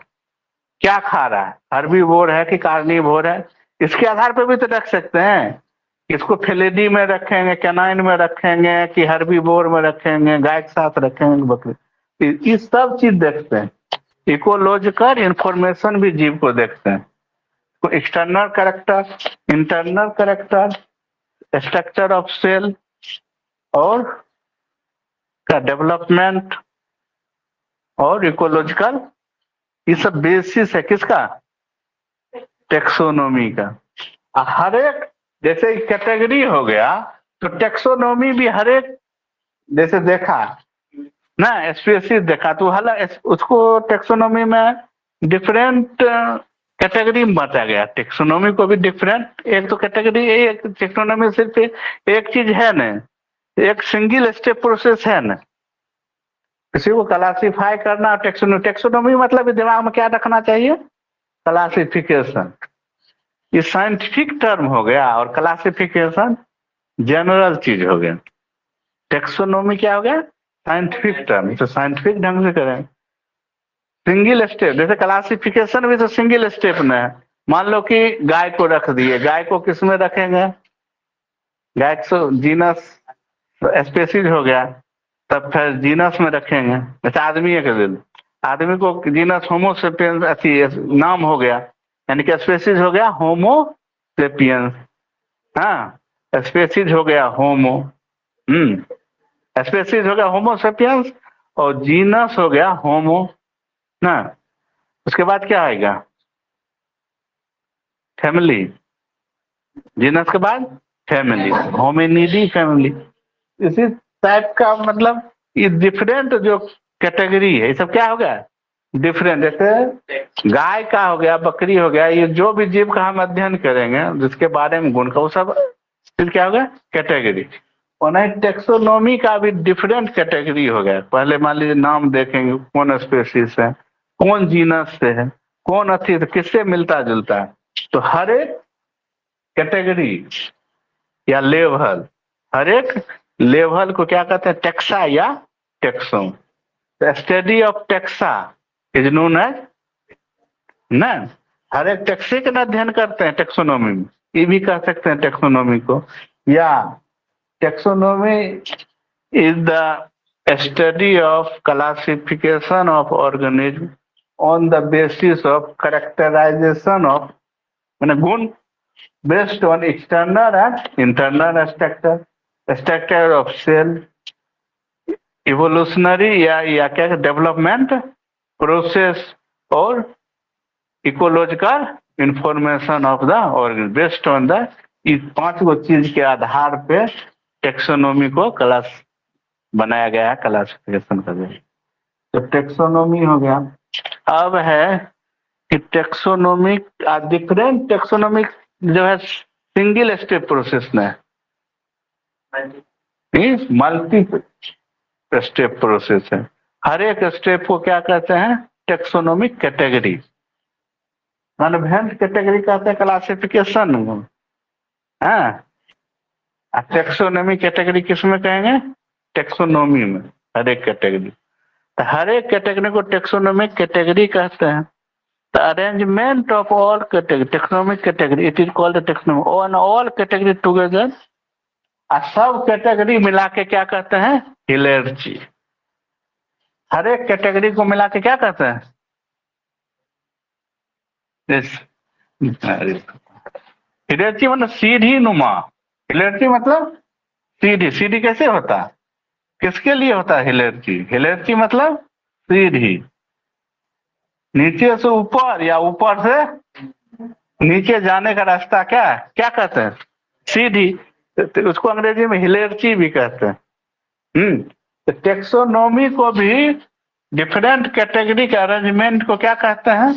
क्या खा रहा है, हर्बीवोर है कि कार्निवोर है, इसके आधार पर भी तो रख सकते हैं। इसको फेलिडी में रखेंगे, कैनाइन में रखेंगे कि हर्बीवोर में रखेंगे, गाय के साथ रखेंगे, बकरी, ये सब चीज देखते हैं। इकोलॉजिकल इंफॉर्मेशन भी जीव को देखते हैं, तो external character, internal character, structure of cell और का डेवलपमेंट और इकोलॉजिकल, ये सब बेसिस है किसका, टेक्सोनोमी का। हर एक जैसे कैटेगरी हो गया तो टेक्सोनोमी भी हर एक जैसे देखा ना, स्पीशीज देखा तो उसको टेक्सोनोमी में डिफरेंट कैटेगरी में बांटा गया, टेक्सोनोमी को भी डिफरेंट, एक तो कैटेगरी, एक टेक्सोनोमी सिर्फ एक चीज है न, एक सिंगल स्टेप प्रोसेस है न, किसी को क्लासिफाई करना। टेक्सोनोमी, टेक्सोनोमी मतलब दिमाग में क्या रखना चाहिए, क्लासिफिकेशन, ये साइंटिफिक टर्म हो गया, और क्लासिफिकेशन जनरल चीज हो गया। टेक्सोनोमी क्या हो गया, साइंटिफिक टर्म, तो साइंटिफिक ढंग से करें। सिंगल स्टेप, जैसे क्लासिफिकेशन भी तो सिंगल स्टेप में है। मान लो कि गाय को रख दिए, गाय को किस में रखेंगे, गाय को जीनस स्पेसीज हो गया, तब फिर जीनस में रखेंगे। जैसे आदमी के दिन, आदमी को जीनस होमोसेपियंस अथी नाम हो गया, यानी कि स्पेसीज हो गया होमोसेपियंस, हाँ, स्पेसीज हो गया होमो, स्पेसीज हो गया होमोसेपियंस, और जीनस हो गया होमो ना। उसके बाद क्या आएगा, फैमिली, जीनस के बाद फैमिली, होमिनिडी फैमिली। इसी टाइप का मतलब ये डिफरेंट जो कैटेगरी है, ये सब क्या हो गया, डिफरेंट। जैसे गाय का हो गया, बकरी हो गया, ये जो भी जीव का हम अध्ययन करेंगे जिसके बारे में गुण का, वो सब फिर क्या होगा, कैटेगरी। और नहीं, टेक्सोनोमी का भी डिफरेंट कैटेगरी हो गया। पहले मान लीजिए नाम देखेंगे, कौन स्पेसीज है, कौन जीनस से है, कौन अथी से किससे मिलता जुलता है। तो हर एक कैटेगरी या लेवल, हर एक लेवल को क्या कहते हैं, टेक्सा या taxon. Study of taxa is known as ना, हर एक टेक्से का अध्ययन करते हैं टेक्सोनोमी में, ये भी कह सकते हैं टेक्सोनोमी को। या taxonomy is the study of classification of organism on the basis of characterization of गुण based on external and internal structure of cell, evolutionary या क्या डेवलपमेंट प्रोसेस और ecological information of the organ based on the इस 5 गो चीज के आधार पे taxonomy को class बनाया गया है, क्लासिफिकेशन का जो तो टेक्सोनोमी हो गया। अब है कि टेक्सोनोमिक डिफरेंट टेक्सोनोमिक जो है सिंगल स्टेप प्रोसेस में मल्टी स्टेप प्रोसेस है। हर एक स्टेप को क्या कहते हैं? Taxonomic category. कन्वेंट कैटेगरी कहते हैं क्लासिफिकेशन हाँ, टेक्सोनोमी कैटेगरी किसमें कहेंगे? टेक्सोनोमी में। हर एक कैटेगरी, तो हर एक कैटेगरी को टेक्सोनोमिक कैटेगरी कहते हैं। The arrangement of all category taxonomic category it is called taxonomy on all category together. सब कैटेगरी मिला के क्या कहते हैं? हिलेर्ची। हर एक कैटेगरी को मिला के क्या कहते हैं? हिलेर्ची मतलब सीढ़ी नुमा। हिलेर्ची मतलब सीढ़ी। सीढ़ी कैसे होता है? किसके लिए होता है हिलेर्ची? हिलेर्ची मतलब सीढ़ी, नीचे से ऊपर या ऊपर से नीचे जाने का रास्ता क्या है? क्या कहते हैं? सीढ़ी। तो उसको अंग्रेजी में हिलेर्ची भी कहते हैं। तो टेक्सोनोमी को भी डिफरेंट कैटेगरी के अरेंजमेंट को क्या कहते हैं?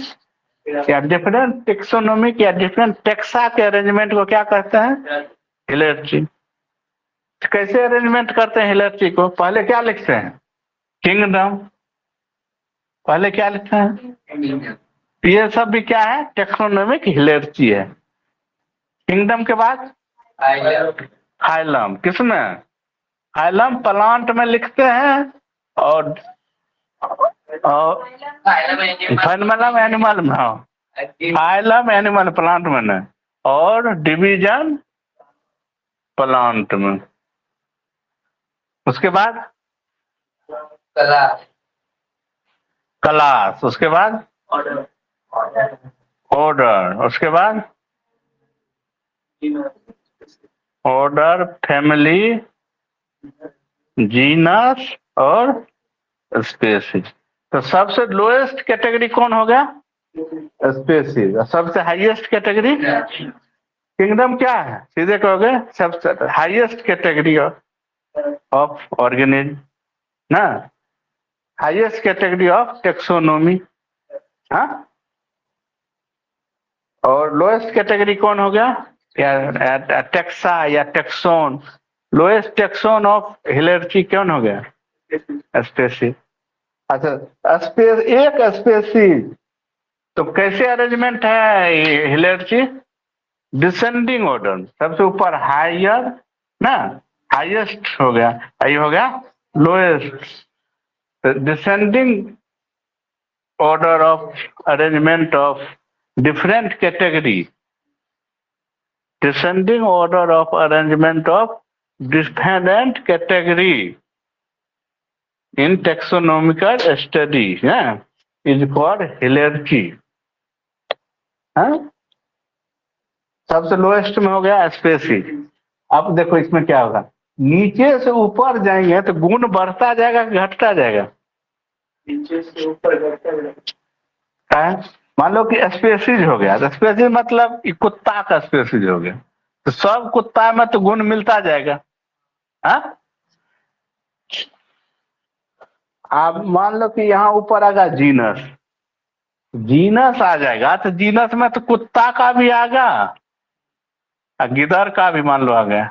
या डिफरेंट टेक्सोनोमिक या डिफरेंट टेक्सा के अरेंजमेंट को क्या कहते हैं? हिलेर्ची। तो कैसे अरेंजमेंट करते हैं हिलेर्ची को? पहले क्या लिखते हैं? किंगडम। पहले क्या लिखते हैं? ये सब भी क्या है? टेक्सोनोमिक हिलेर्ची है। किंगडम के बाद फाइलम। किसमें? फाइलम प्लांट में लिखते हैं और फाइलम एनिमल में। फाइलम एनिमल प्लांट में नहीं, और डिवीजन प्लांट में। उसके बाद क्लास। उसके बाद ऑर्डर। उसके बाद ऑर्डर, फैमिली, जीनस और स्पीशीज। तो सबसे लोएस्ट कैटेगरी कौन हो गया? स्पीशीज। सबसे हाईएस्ट कैटेगरी किंगडम क्या है? सीधे कहोगे सबसे हाईएस्ट कैटेगरी ऑफ ऑर्गेनिज्म ना, हाईएस्ट कैटेगरी ऑफ टेक्सोनोमी। हाँ, और लोएस्ट कैटेगरी कौन हो गया? या टेक्सा या टेक्सोन। लोएस्ट टेक्सोन ऑफ हिलेर्ची कौन हो गया? स्पेसीज। अच्छा, एक स्पेसीज तो कैसे अरेंजमेंट है हिलेर्ची? Descending order. सबसे ऊपर हायर ना, हाईएस्ट हो गया, ये हो गया lowest. Descending order of arrangement of different category. Descending order of arrangement of different category in taxonomical study is called hierarchy। सबसे लोएस्ट में हो गया स्पेसीज। अब देखो इसमें क्या होगा, नीचे से ऊपर जाएंगे तो गुण बढ़ता जाएगा कि घटता जाएगा? नीचे से ऊपर घटता जाएगा। मान लो कि स्पेसीज हो गया, तो स्पेसीज मतलब कुत्ता का स्पेसीज हो गया, तो सब कुत्ता में तो गुण मिलता जाएगा। आप मान लो कि यहाँ ऊपर आएगा जीनस, जीनस आ जाएगा, तो जीनस में तो कुत्ता का भी आएगा, गिदर का भी मान लो आ गया,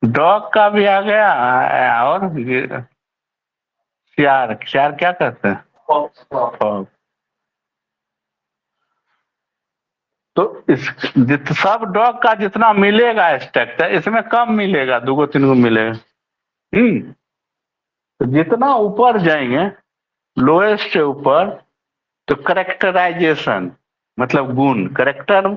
डॉग का भी आ गया, और सियार। सियार क्या कहते हैं? फॉक्स। तो इस सब डॉग का जितना मिलेगा स्ट्रक्चर, इसमें कम मिलेगा, 2 3 गो मिलेगा। तो जितना ऊपर जाएंगे लोएस्ट से ऊपर, तो करेक्टराइजेशन मतलब गुण, करेक्टर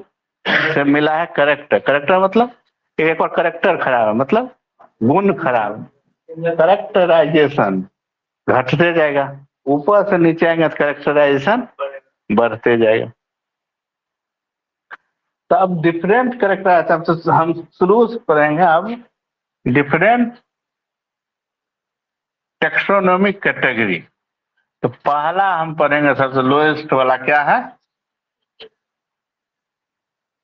से मिला है करेक्टर। करेक्टर मतलब एक और करेक्टर खराब है, मतलब गुण खराब। करेक्टराइजेशन घटते जाएगा, ऊपर से नीचे आएंगे तो करेक्टराइजेशन बढ़ते जाएगा। तो अब डिफरेंट करेक्टराइजेशन, तो हम शुरू से पढ़ेंगे अब डिफरेंट टेक्सोनोमिक कैटेगरी। तो पहला हम पढ़ेंगे सबसे लोएस्ट वाला क्या है,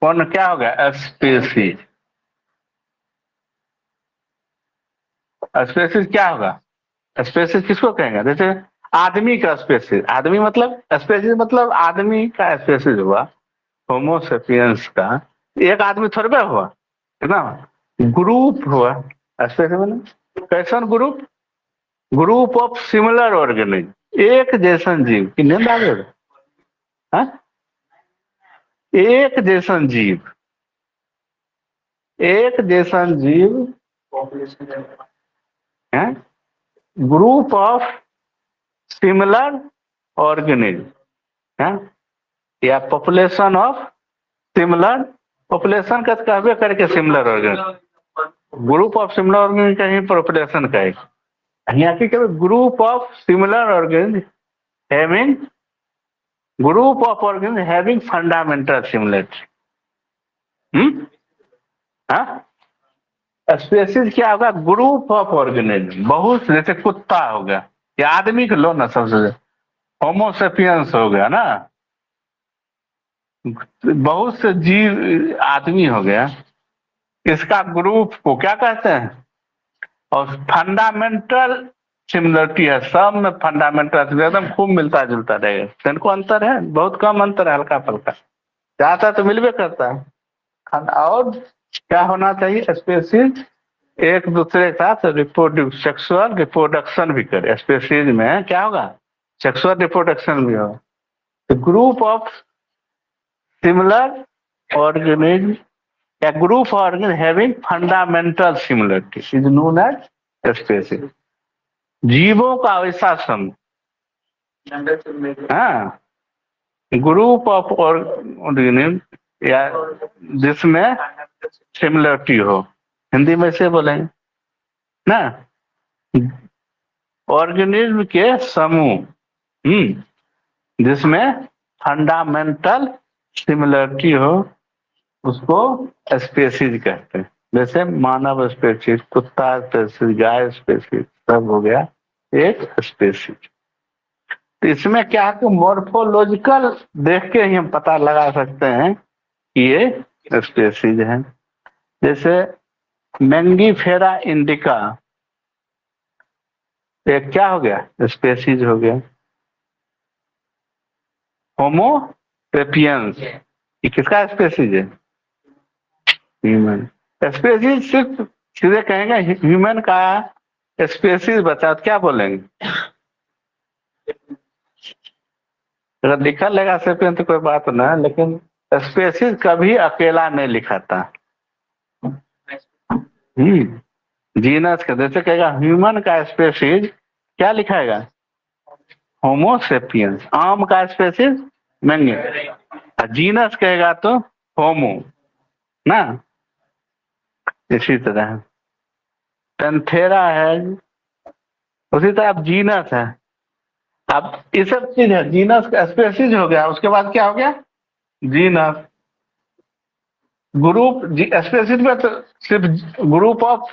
कौन क्या होगा, स्पीसीज। स्पीसीज क्या होगा, स्पीसीज किसको कहेंगे, जैसे आदमी का स्पीसीज, आदमी मतलब स्पीसीज मतलब आदमी का स्पीसीज हुआ, होमोसेपियंस का एक आदमी थोड़े हुआ है ना, ग्रुप हुआ स्पीसीज मतलब कैसन group, group of similar organism, एक जैसन जीव की नींद आ गई, हाँ? एक जैसन जीव, एक जैसन जीव है, ग्रुप ऑफ सिमिलर ऑर्गेनिज्म है, या पॉपुलेशन ऑफ सिमिलर, पॉपुलेशन का कहबे करके similar organism, group of similar organism का ही पॉपुलेशन का है, यहाँ की group of similar organism having, group of organism having fundamental similarity. हाँ, स्पीसीज क्या होगा, ग्रुप ऑफ ऑर्गेनिज्म, बहुत, जैसे कुत्ता हो गया, या आदमी को लो ना, सबसे होमोसेपियंस हो गया ना, बहुत से जीव आदमी हो गया, इसका ग्रुप को क्या कहते हैं, और फंडामेंटल सिमिलरिटी है, सब में फंडामेंटल एकदम खूब मिलता जुलता रहेगा, इनको अंतर है, बहुत कम अंतर है, हल्का फल्का, ज्यादा तो मिलवे करता है। और क्या होना चाहिए, स्पीसीज एक दूसरे के साथ सेक्सुअल रिप्रोडक्शन भी करे, स्पीसीज में क्या होगा, सेक्सुअल रिप्रोडक्शन भी होगा। तो ग्रुप ऑफ सिमिलर ऑर्गेनिज्म या group organism having fundamental similarity is known as species. जीवों का ऐसा समूह, हाँ, ग्रुप ऑफ ऑर्गेनिज्म या जिसमें सिमिलरिटी हो, हिंदी में से बोलेंगे ना, ऑर्गेनिज्म के समूह, जिसमें फंडामेंटल सिमिलरिटी हो, उसको स्पीसीज कहते हैं। जैसे मानव स्पीसीज, कुत्ता स्पीसीज, गाय स्पीसीज, सब हो गया एक स्पीसीज। तो इसमें क्या है कि मॉर्फोलॉजिकल देख के ही हम पता लगा सकते हैं कि ये स्पीसीज है। जैसे मैंगीफेरा इंडिका, एक क्या हो गया, स्पीसीज हो गया। होमो सेपियंस, ये किसका स्पीसीज है, ह्यूमन। स्पीसीज सिर्फ सीधे कहेंगे ह्यूमन का स्पीसीज बचा, तो क्या बोलेंगे, अगर लिखा लगा सेपियंस तो कोई बात ना, लेकिन स्पीसीज कभी अकेला नहीं लिखा था। जीनस का जैसे कहेगा ह्यूमन का स्पीसीज क्या लिखाएगा, होमोसेपियंस, आम का स्पीसीज मैंगे, जीनस कहेगा तो होमो ना, इसी तरह पेंथेरा है, उसी तरह अब जीनस है। अब ये सब चीज है, जीनस का स्पीसीज हो गया, उसके बाद क्या हो गया, जीनस, ग्रुप, स्पीसीज में तो सिर्फ ग्रुप ऑफ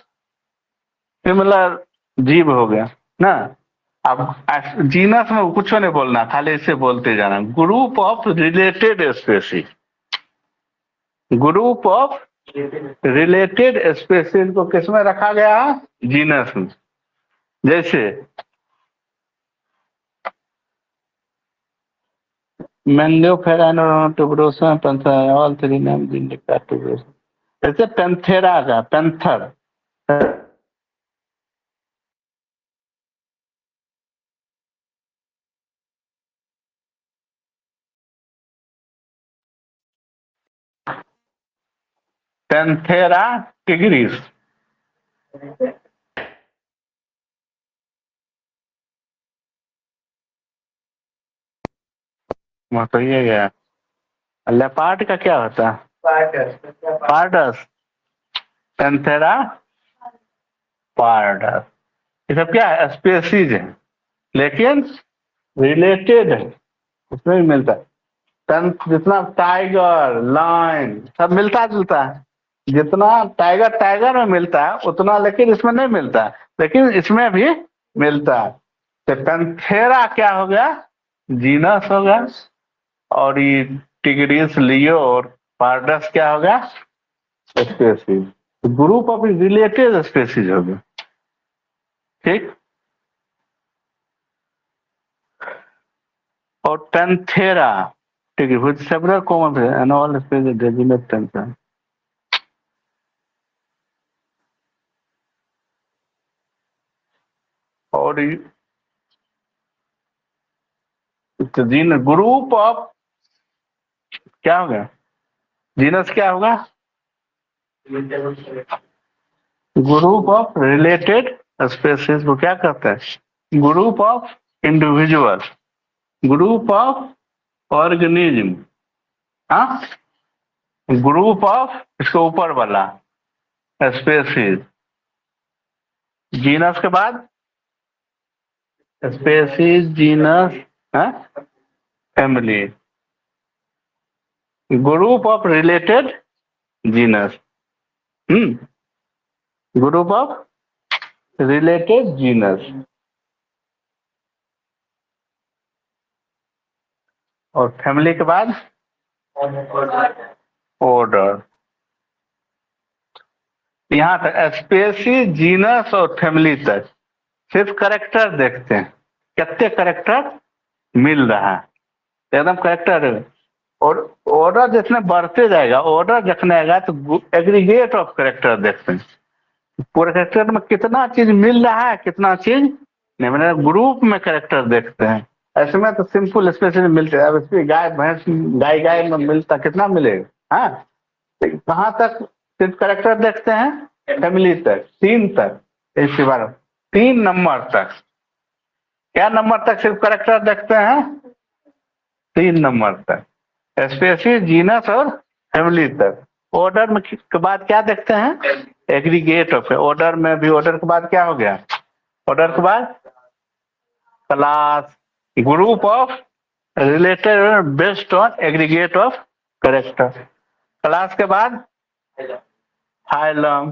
सिमिलर जीव हो गया ना। अब जीनस में कुछ नहीं बोलना, खाली इसे बोलते जाना, group of related species, group of related species को किसमें रखा गया, जीनस में। जैसे Mangifera tuberosa Panthera, all three name indica tuberosa. जैसे पेंथेरा का पेंथर, पेंथेरा टिग्रिस, तो ये गया। लेपार्ड का क्या होता है, पार्डस, पेंथेरा पार्डस। ये सब क्या है? स्पेसीज है, लेकिन रिलेटेड है, उसमें भी मिलता है। जितना टाइगर, लायन सब मिलता जुलता है, जितना टाइगर टाइगर में मिलता है उतना लेकिन इसमें नहीं मिलता है, लेकिन इसमें भी मिलता है। तो पैंथेरा क्या हो गया? जीनस हो गया, और ये टिग्रिस, लियो और पार्डस क्या हो गया? Species. Group of related species हो गया। ठीक। और पैंथेरा, ठीक है, with several common and all species designate Panthera. और जीन ग्रुप ऑफ क्या हो गया? जीनस क्या होगा? ग्रुप ऑफ रिलेटेड स्पेसीज को क्या कहते हैं? Group of individual, group of organism, हाँ, ग्रुप ऑफ इसके ऊपर वाला स्पेसीज। जीनस के बाद species, genus, family, group of related genus, group of related genus. और फैमिली के बाद ऑर्डर। यहाँ तक स्पेसीज, जीनस और फैमिली तक सिर्फ करेक्टर देखते हैं, कितने करेक्टर मिल रहा है, एकदम करेक्टर। और ऑर्डर जितने बढ़ते जाएगा, ऑर्डर देखने आएगा तो एग्रीगेट ऑफ करेक्टर देखते हैं, पूरे करेक्टर में कितना चीज मिल रहा है, कितना चीज नहीं, मैंने ग्रुप में करेक्टर देखते हैं। ऐसे में तो सिंपल स्पेशल मिलते हैं। अब इसमें गाय भैंस, गाय गाय में मिलता कितना मिलेगा? हाँ, कहाँ तक सिर्फ करेक्टर देखते हैं? फैमिली तक, 3 तक, इसके बाद 3 नंबर तक। क्या नंबर तक सिर्फ करेक्टर देखते हैं? 3 नंबर तक, स्पेसीज, जीनस और फैमिली तक। ऑर्डर में के बाद क्या देखते हैं? Aggregate of. ऑर्डर में भी ऑर्डर के बाद क्या हो गया? ऑर्डर के बाद class, group of related based on aggregate of character. Class के बाद फाइलम,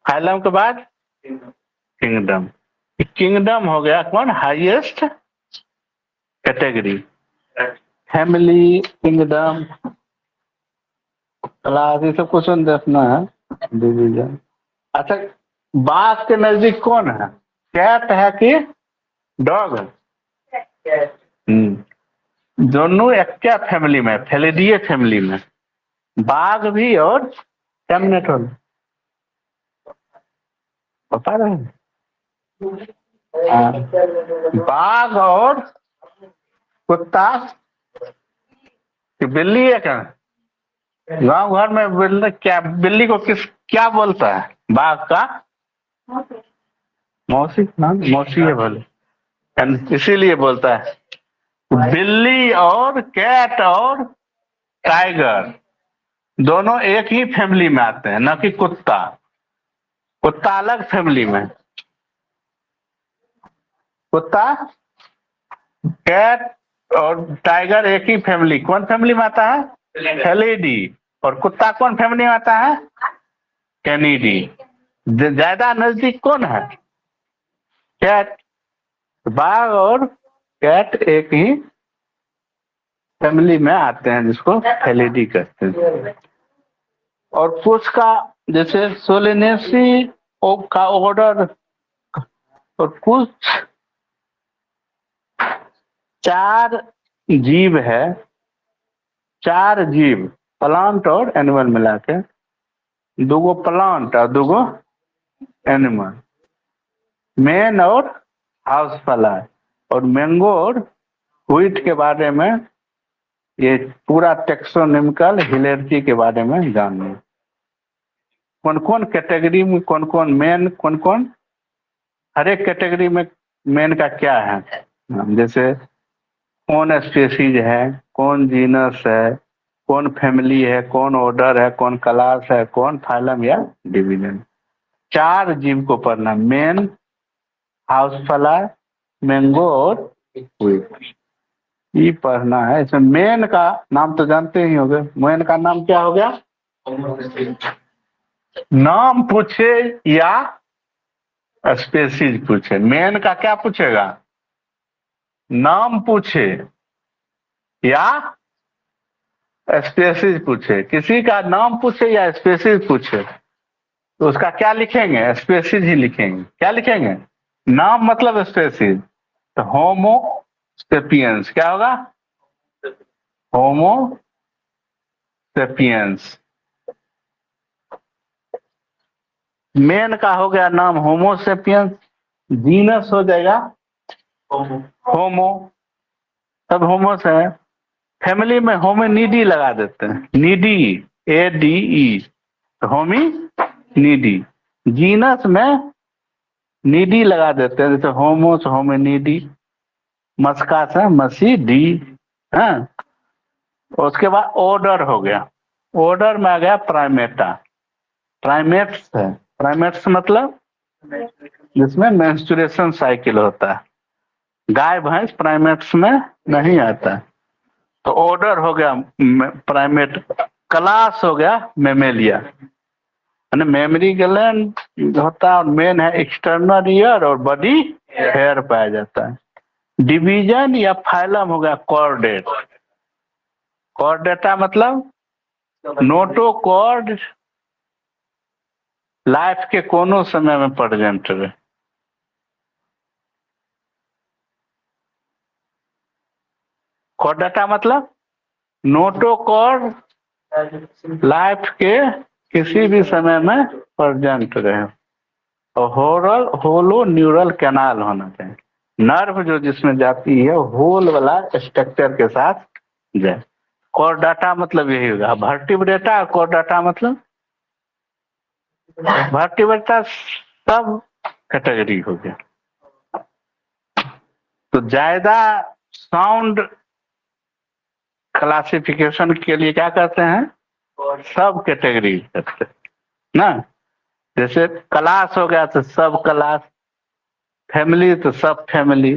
फाइलम के बाद किंगडम। किंगडम हो गया कौन? Highest category. Family, kingdom, class, ये सब क्वेश्चन देखना है, डिवीजन। अच्छा, बाघ के नजदीक कौन है? कैट है कि डॉग? दोनों एक क्या फैमिली में? फेलिडिये फैमिली में, बाघ भी और टेमनेटोल, बता रहे हैं। बाघ और कुत्ता कि बिल्ली है क्या? गांव घर में बिल्ली क्या, बिल्ली को किस क्या बोलता है? बाघ का मौसी, नाम मौसी है बोले, इसीलिए बोलता है। बिल्ली और कैट और टाइगर दोनों एक ही फैमिली में आते हैं, न कि कुत्ता। कुत्ता अलग फैमिली में, कुत्ता, कैट और टाइगर एक ही फैमिली। कौन फैमिली में आता है? फेलिडी। और कुत्ता कौन फैमिली में आता है? कैनिडी। ज्यादा नजदीक कौन है? कैट। बाघ और कैट एक ही फैमिली में आते हैं, जिसको फेलिडी कहते हैं। और कुछ का जैसे सोलेनेसी का ऑर्डर, और कुछ 4 जीव है, 4 जीव, प्लांट और एनिमल मिला के, 2 प्लांट और 2 एनिमल, मैन और हाउस फ्लाई। और मैंगो और व्हीट के बारे में ये पूरा टेक्सोनॉमिकल हिलेरिटी के बारे में जानना। कौन कौन कैटेगरी में कौन कौन मेन, कौन कौन हर एक कैटेगरी में मेन का क्या है, जैसे कौन स्पेसीज है, कौन जीनस है, कौन फैमिली है, कौन ऑर्डर है, कौन क्लास है, कौन फाइलम या डिवीजन। 4 जीव को पढ़ना, मेन, हाउस फ्लाई, मैंगो और क्विक, ये पढ़ना है। इसमें मेन का नाम तो जानते ही होंगे, मेन का नाम क्या हो गया? नाम पूछे या स्पेसीज पूछे, मेन का क्या पूछेगा? नाम पूछे या स्पेसीज पूछे। किसी का नाम पूछे या स्पेसीज पूछे तो उसका क्या लिखेंगे? स्पेसीज ही लिखेंगे। क्या लिखेंगे? नाम मतलब स्पेसीज। तो होमो सेपियंस क्या होगा? होमो सेपियंस। मेन का हो गया नाम होमो सेपियंस, जीनस हो जाएगा होमो, सब होमो से है। फैमिली में होमिनिडी लगा देते हैं, needy, ADE, Homi needy. Genus में नीडी लगा देते हैं, जैसे होमोस होमिनिडी, मस्का से मसी डी है। उसके बाद ऑर्डर हो गया, ऑर्डर में आ गया प्राइमेटा, प्राइमेट्स है। प्राइमेट्स मतलब जिसमें मेंस्ट्रुएशन साइकिल होता है, गाय भैंस प्राइमेट्स में नहीं आता। तो ऑर्डर हो गया प्राइमेट, क्लास हो गया मेमेलिया, मेमोरी ग्लैंड होता है और मेन है एक्सटर्नल ईयर और बॉडी हेयर पाया जाता है। डिवीजन या फाइलम हो गया कॉर्डेट, कॉर्डेटा मतलब नोटोकॉर्ड लाइफ के कोनो समय में प्रेजेंट रहे। कॉर्डेटा मतलब नोटोकॉर्ड लाइफ के किसी भी समय में प्रेजेंट रहे और होलो न्यूरल कैनाल होना चाहिए, नर्व जो जिसमें जाती है होल वाला स्ट्रक्चर के साथ जाए। कॉर्डाटा मतलब यही होगा। वर्टिब्रेटा और कॉर्डाटा मतलब वर्टिब्रेटा सब कैटेगरी हो गया। तो ज्यादा साउंड क्लासिफिकेशन के लिए क्या करते हैं? सब कैटेगरी करते हैं ना। जैसे क्लास हो गया तो सब क्लास, फैमिली तो सब फैमिली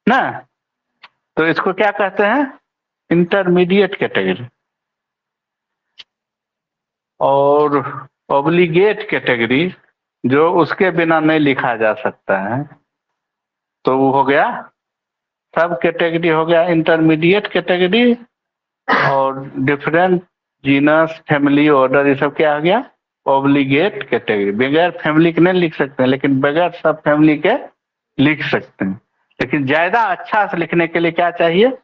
ना। तो इसको क्या कहते हैं? Intermediate category. और ऑब्लिगेट कैटेगरी जो उसके बिना नहीं लिखा जा सकता है, तो वो हो गया सब कैटेगरी हो गया इंटरमीडिएट कैटेगरी। और डिफरेंट जीनस, फैमिली, ऑर्डर, ये सब क्या हो गया? Obligate category. बगैर फैमिली के नहीं लिख सकते हैं, लेकिन बगैर सब फैमिली के लिख सकते हैं। लेकिन ज्यादा अच्छा से लिखने के लिए क्या चाहिए?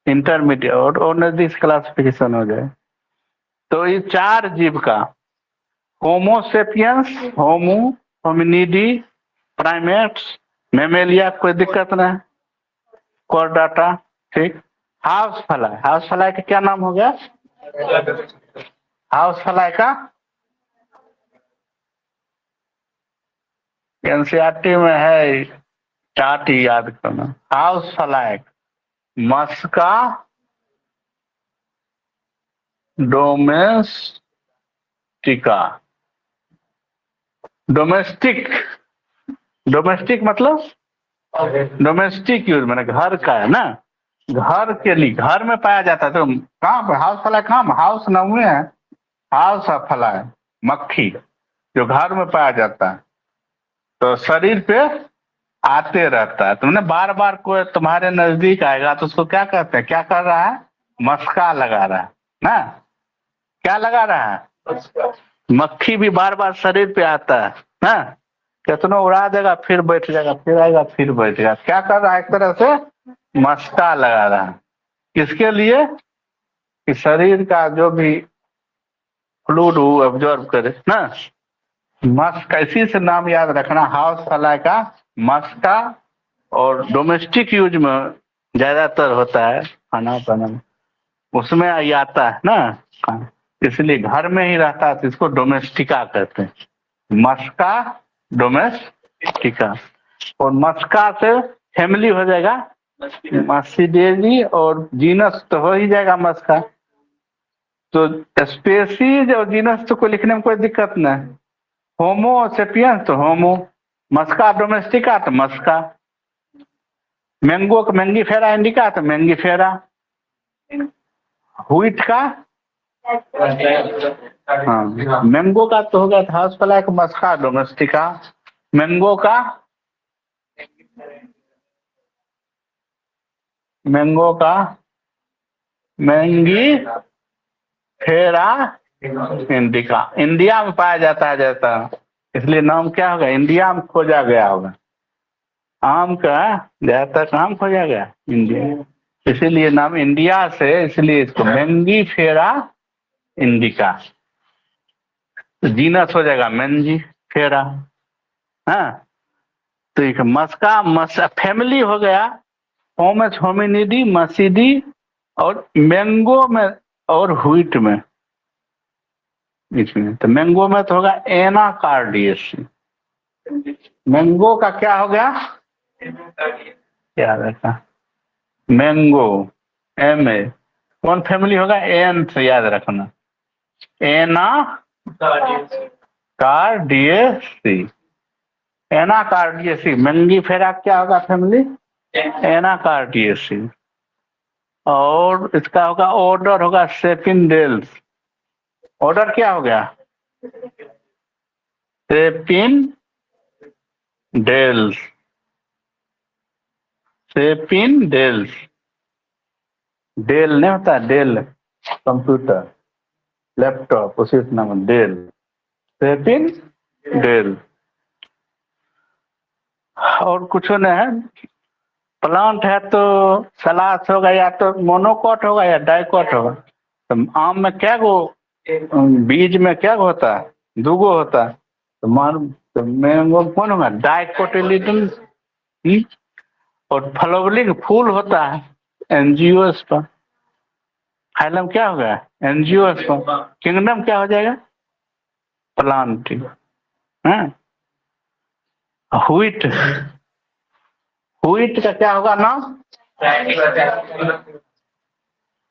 इंटरमीडिएट और नजदीक क्लासिफिकेशन हो जाए। तो ये 4 जीव का, होमोसेपियंस, होमो, होमिनिडी, प्राइमेट्स, मेमेलिया, कोई दिक्कत नहीं, कॉर्डाटा, ठीक। हाउस फ्लाई, हाउस फ्लाई का क्या नाम हो गया? हाउस फ्लाई का एनसीईआरटी में है, टाट ही याद करना। हाउस फ्लाई मस्का डोमेस्टिका, डोमेस्टिक, डोमेस्टिक मतलब डोमेस्टिक यूज मैंने घर का है ना, घर के लिए, घर में पाया जाता है। तो कहाँ पर हाउस फ्लाई? कहाँ हाउस नाम है, हाउस फ्लाई मक्खी जो घर में पाया जाता है, तो शरीर पे आते रहता है। तुमने बार बार कोई तुम्हारे नजदीक आएगा तो उसको क्या कहते हैं? क्या कर रहा है? मस्का लगा रहा है ना। क्या लगा रहा है? मक्खी भी बार बार शरीर पे आता है ना, कितना उड़ा देगा फिर बैठ जाएगा, फिर आएगा फिर बैठ जाएगा। क्या कर रहा है? एक तरह से मस्का लगा रहा है। किसके लिए? कि शरीर का जो भी फ्लूइड वो ऑब्जर्व करे ना। मस्का, इसी से नाम याद रखना, हाउस फ्लाई का मस्का। और डोमेस्टिक यूज में ज्यादातर होता है खाना पाना में, उसमें ये आता है ना, इसलिए घर में ही रहता है तो इसको डोमेस्टिका कहते हैं। मस्का डोमेस्टिका। और मस्का से फैमिली हो जाएगा मस्सीडेजी, और जीनस तो हो ही जाएगा मस्का। तो स्पेसीज और जीनस तो को लिखने में कोई दिक्कत नहीं। होमो सेपियंस तो होमो, मस्का डोमेस्टिका तो मस्का, मैंगो का मैंगी फेरा इंडिका तो मैंगी फेरा, व्हीट का हाँ मैंगो का तो हो गया था हाउस फ्लाई का मस्का डोमेस्टिका, मैंगो का मैंगी फेरा इंडिका, इंडिया में पाया जाता है जैसा, इसलिए नाम क्या होगा, इंडिया में खोजा गया होगा, आम का ज्यादातर आम खोजा गया इंडिया, इसीलिए नाम इंडिया से, इसलिए इसको मैंगी फेरा इंडिका, तो जीनस हो जाएगा मैंजी फेरा। हाँ तो एक मस्का फैमिली हो गया, होमस होमिनिडी मसीडी और मैंगो में और व्हीट में, इसमें तो मैंगो में तो होगा एनाकार्डियेसी, मैंगो का क्या हो गया, क्या रखा मैंगो एम ए, कौन फैमिली होगा, एन से याद रखना, एना कार्डियेसी, एनाकार्डियेसी, मैंगी फेरा क्या होगा फैमिली, एनाकार्डियेसी, और इसका होगा ऑर्डर होगा सेपिनडेल्स, ऑर्डर क्या हो गया, सेपिनडेल्स, सेपिनडेल्स, डेल नहीं होता, डेल कंप्यूटर लैपटॉप उसी नाम डेल, सेपिनडेल, और कुछ नहीं है, प्लांट है तो सलास होगा या तो मोनोकॉट होगा या डाइकॉट होगा, तो आम में क्या गो बीज में क्या होता है, दूगो होता है, तो मान तो मैंगो कौन होगा डाइकोटिलिडन, और फ्लावरिंग फूल होता है एनजीओस पर, फाइलम क्या होगा एनजीओस पर, किंगडम क्या हो जाएगा प्लांटिंग, व्हीट, व्हीट का क्या होगा नाम,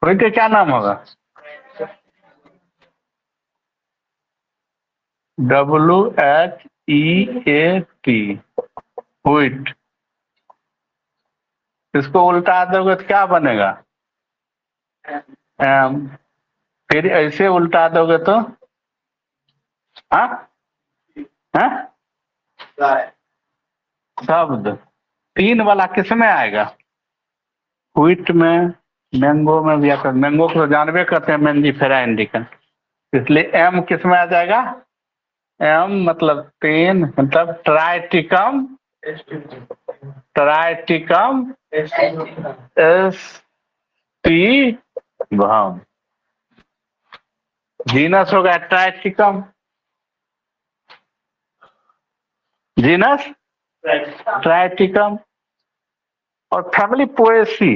व्हीट का क्या नाम होगा, WHEAT, व्हीट, इसको उल्टा दोगे तो क्या बनेगा, फिर ऐसे उल्टा दोगे तो हाँ हाँ शब्द तीन वाला किस में आएगा, व्हीट में, मैंगो में भी आता है, मैंगो को तो जानबे करते हैं मैंगी फेरा इंडिका, इसलिए एम किस में आ जाएगा, एम मतलब तीन, मतलब ट्राइटिकम, ट्राइटिकम एस टी भाम, जीनस हो गया ट्राइटिकम, जीनस ट्राइटिकम, और फैमिली पोएसी,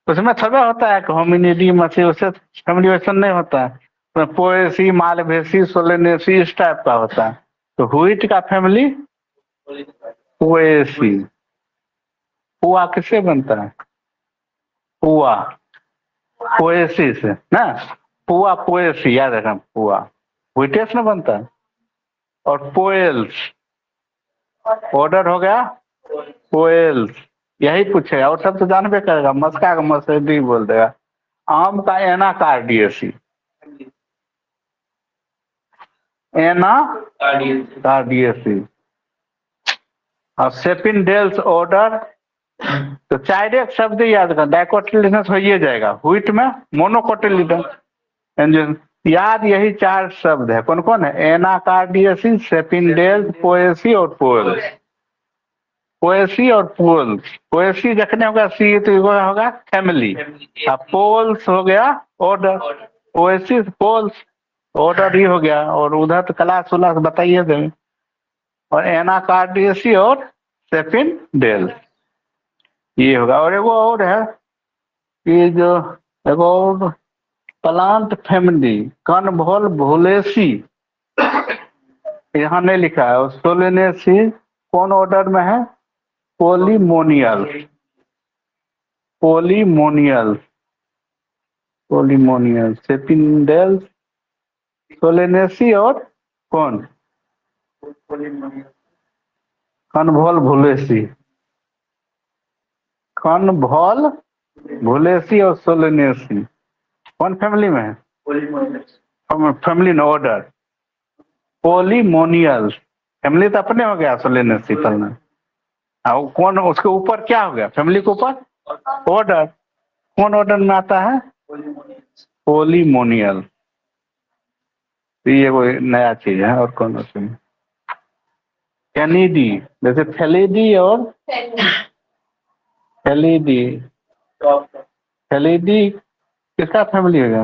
उसमें थोड़ा होता है कि होमिनिडी मछली, उससे फैमिली वैसा नहीं होता है, तो पोएसी मालवेसी सोलेनेसी इस टाइप का होता है, तो व्हीट का फैमिली पोएसी, पुआ किससे बनता है, पुआ पोएसी से ना, पुआ पोएसी याद रखना, पुआ व्हीटेस में बनता है, और पोएल्स, ऑर्डर हो गया पोएल्स, यही पूछे और सब तो जानबे करेगा, मस्का का मसेडी बोल देगा, आम का एनाकार्डियेसी, एनाकार्डियेसी, और सेपिनडेल्स ऑर्डर, तो डायरेक्ट शब्द याद कर, डाइकोटिलिडनस हो ही जाएगा, व्हीट में मोनोकोटिलिडन, याद यही चार शब्द है, कौन कौन है, एनाकार्डियसी, सेपिनडेल्स, पोएसी और पोएल्स, पोएसी और पोल्स, पोएसी रखने होगा सी तो होगा फैमिली, अब पोल्स हो गया ऑर्डर, पोएसी पोल्स ऑर्डर ही हो गया, और उधर तो क्लास उलास बताइए दें, और एनाकार्डियसी और सेपिनडेल्स ये होगा, और एगो और है ये जो एगो और प्लांट फैमिली कनवोल भोलेसी, यहाँ नहीं लिखा है, सोलेनेसी कौन ऑर्डर में है, पोलीमोनियल, पोलीमोनियल, पोलीमोनियल, सेपिनडेल्स, सोलेनेसी और कौन कन्वोल भुलेसी, कन्वोल भुलेसी और सोलेनेसी कौन फैमिली में है? फैमिली इन ऑर्डर पोलिमोनियल, फैमिली तो अपने हो गया सोलेनेसी में। वो कौन उसके ऊपर क्या हो गया? फैमिली के ऊपर ऑर्डर, कौन ऑर्डर में आता है? पोलिमोनियल। ये कोई नया चीज है। और कौन उसमें? कैनिडी, जैसे फेलिडी और फेलिडी, फेलिडी किसका फैमिली होगा?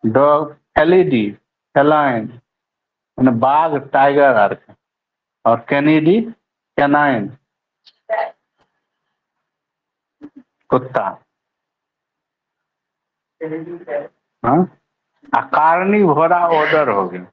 डॉग, फेलिडी फेलाइन मैंने बाघ टाइगर आर का, और कैनिडी कैनाइन कुत्ता। हाँ, कार्निवोरा ऑर्डर हो गया।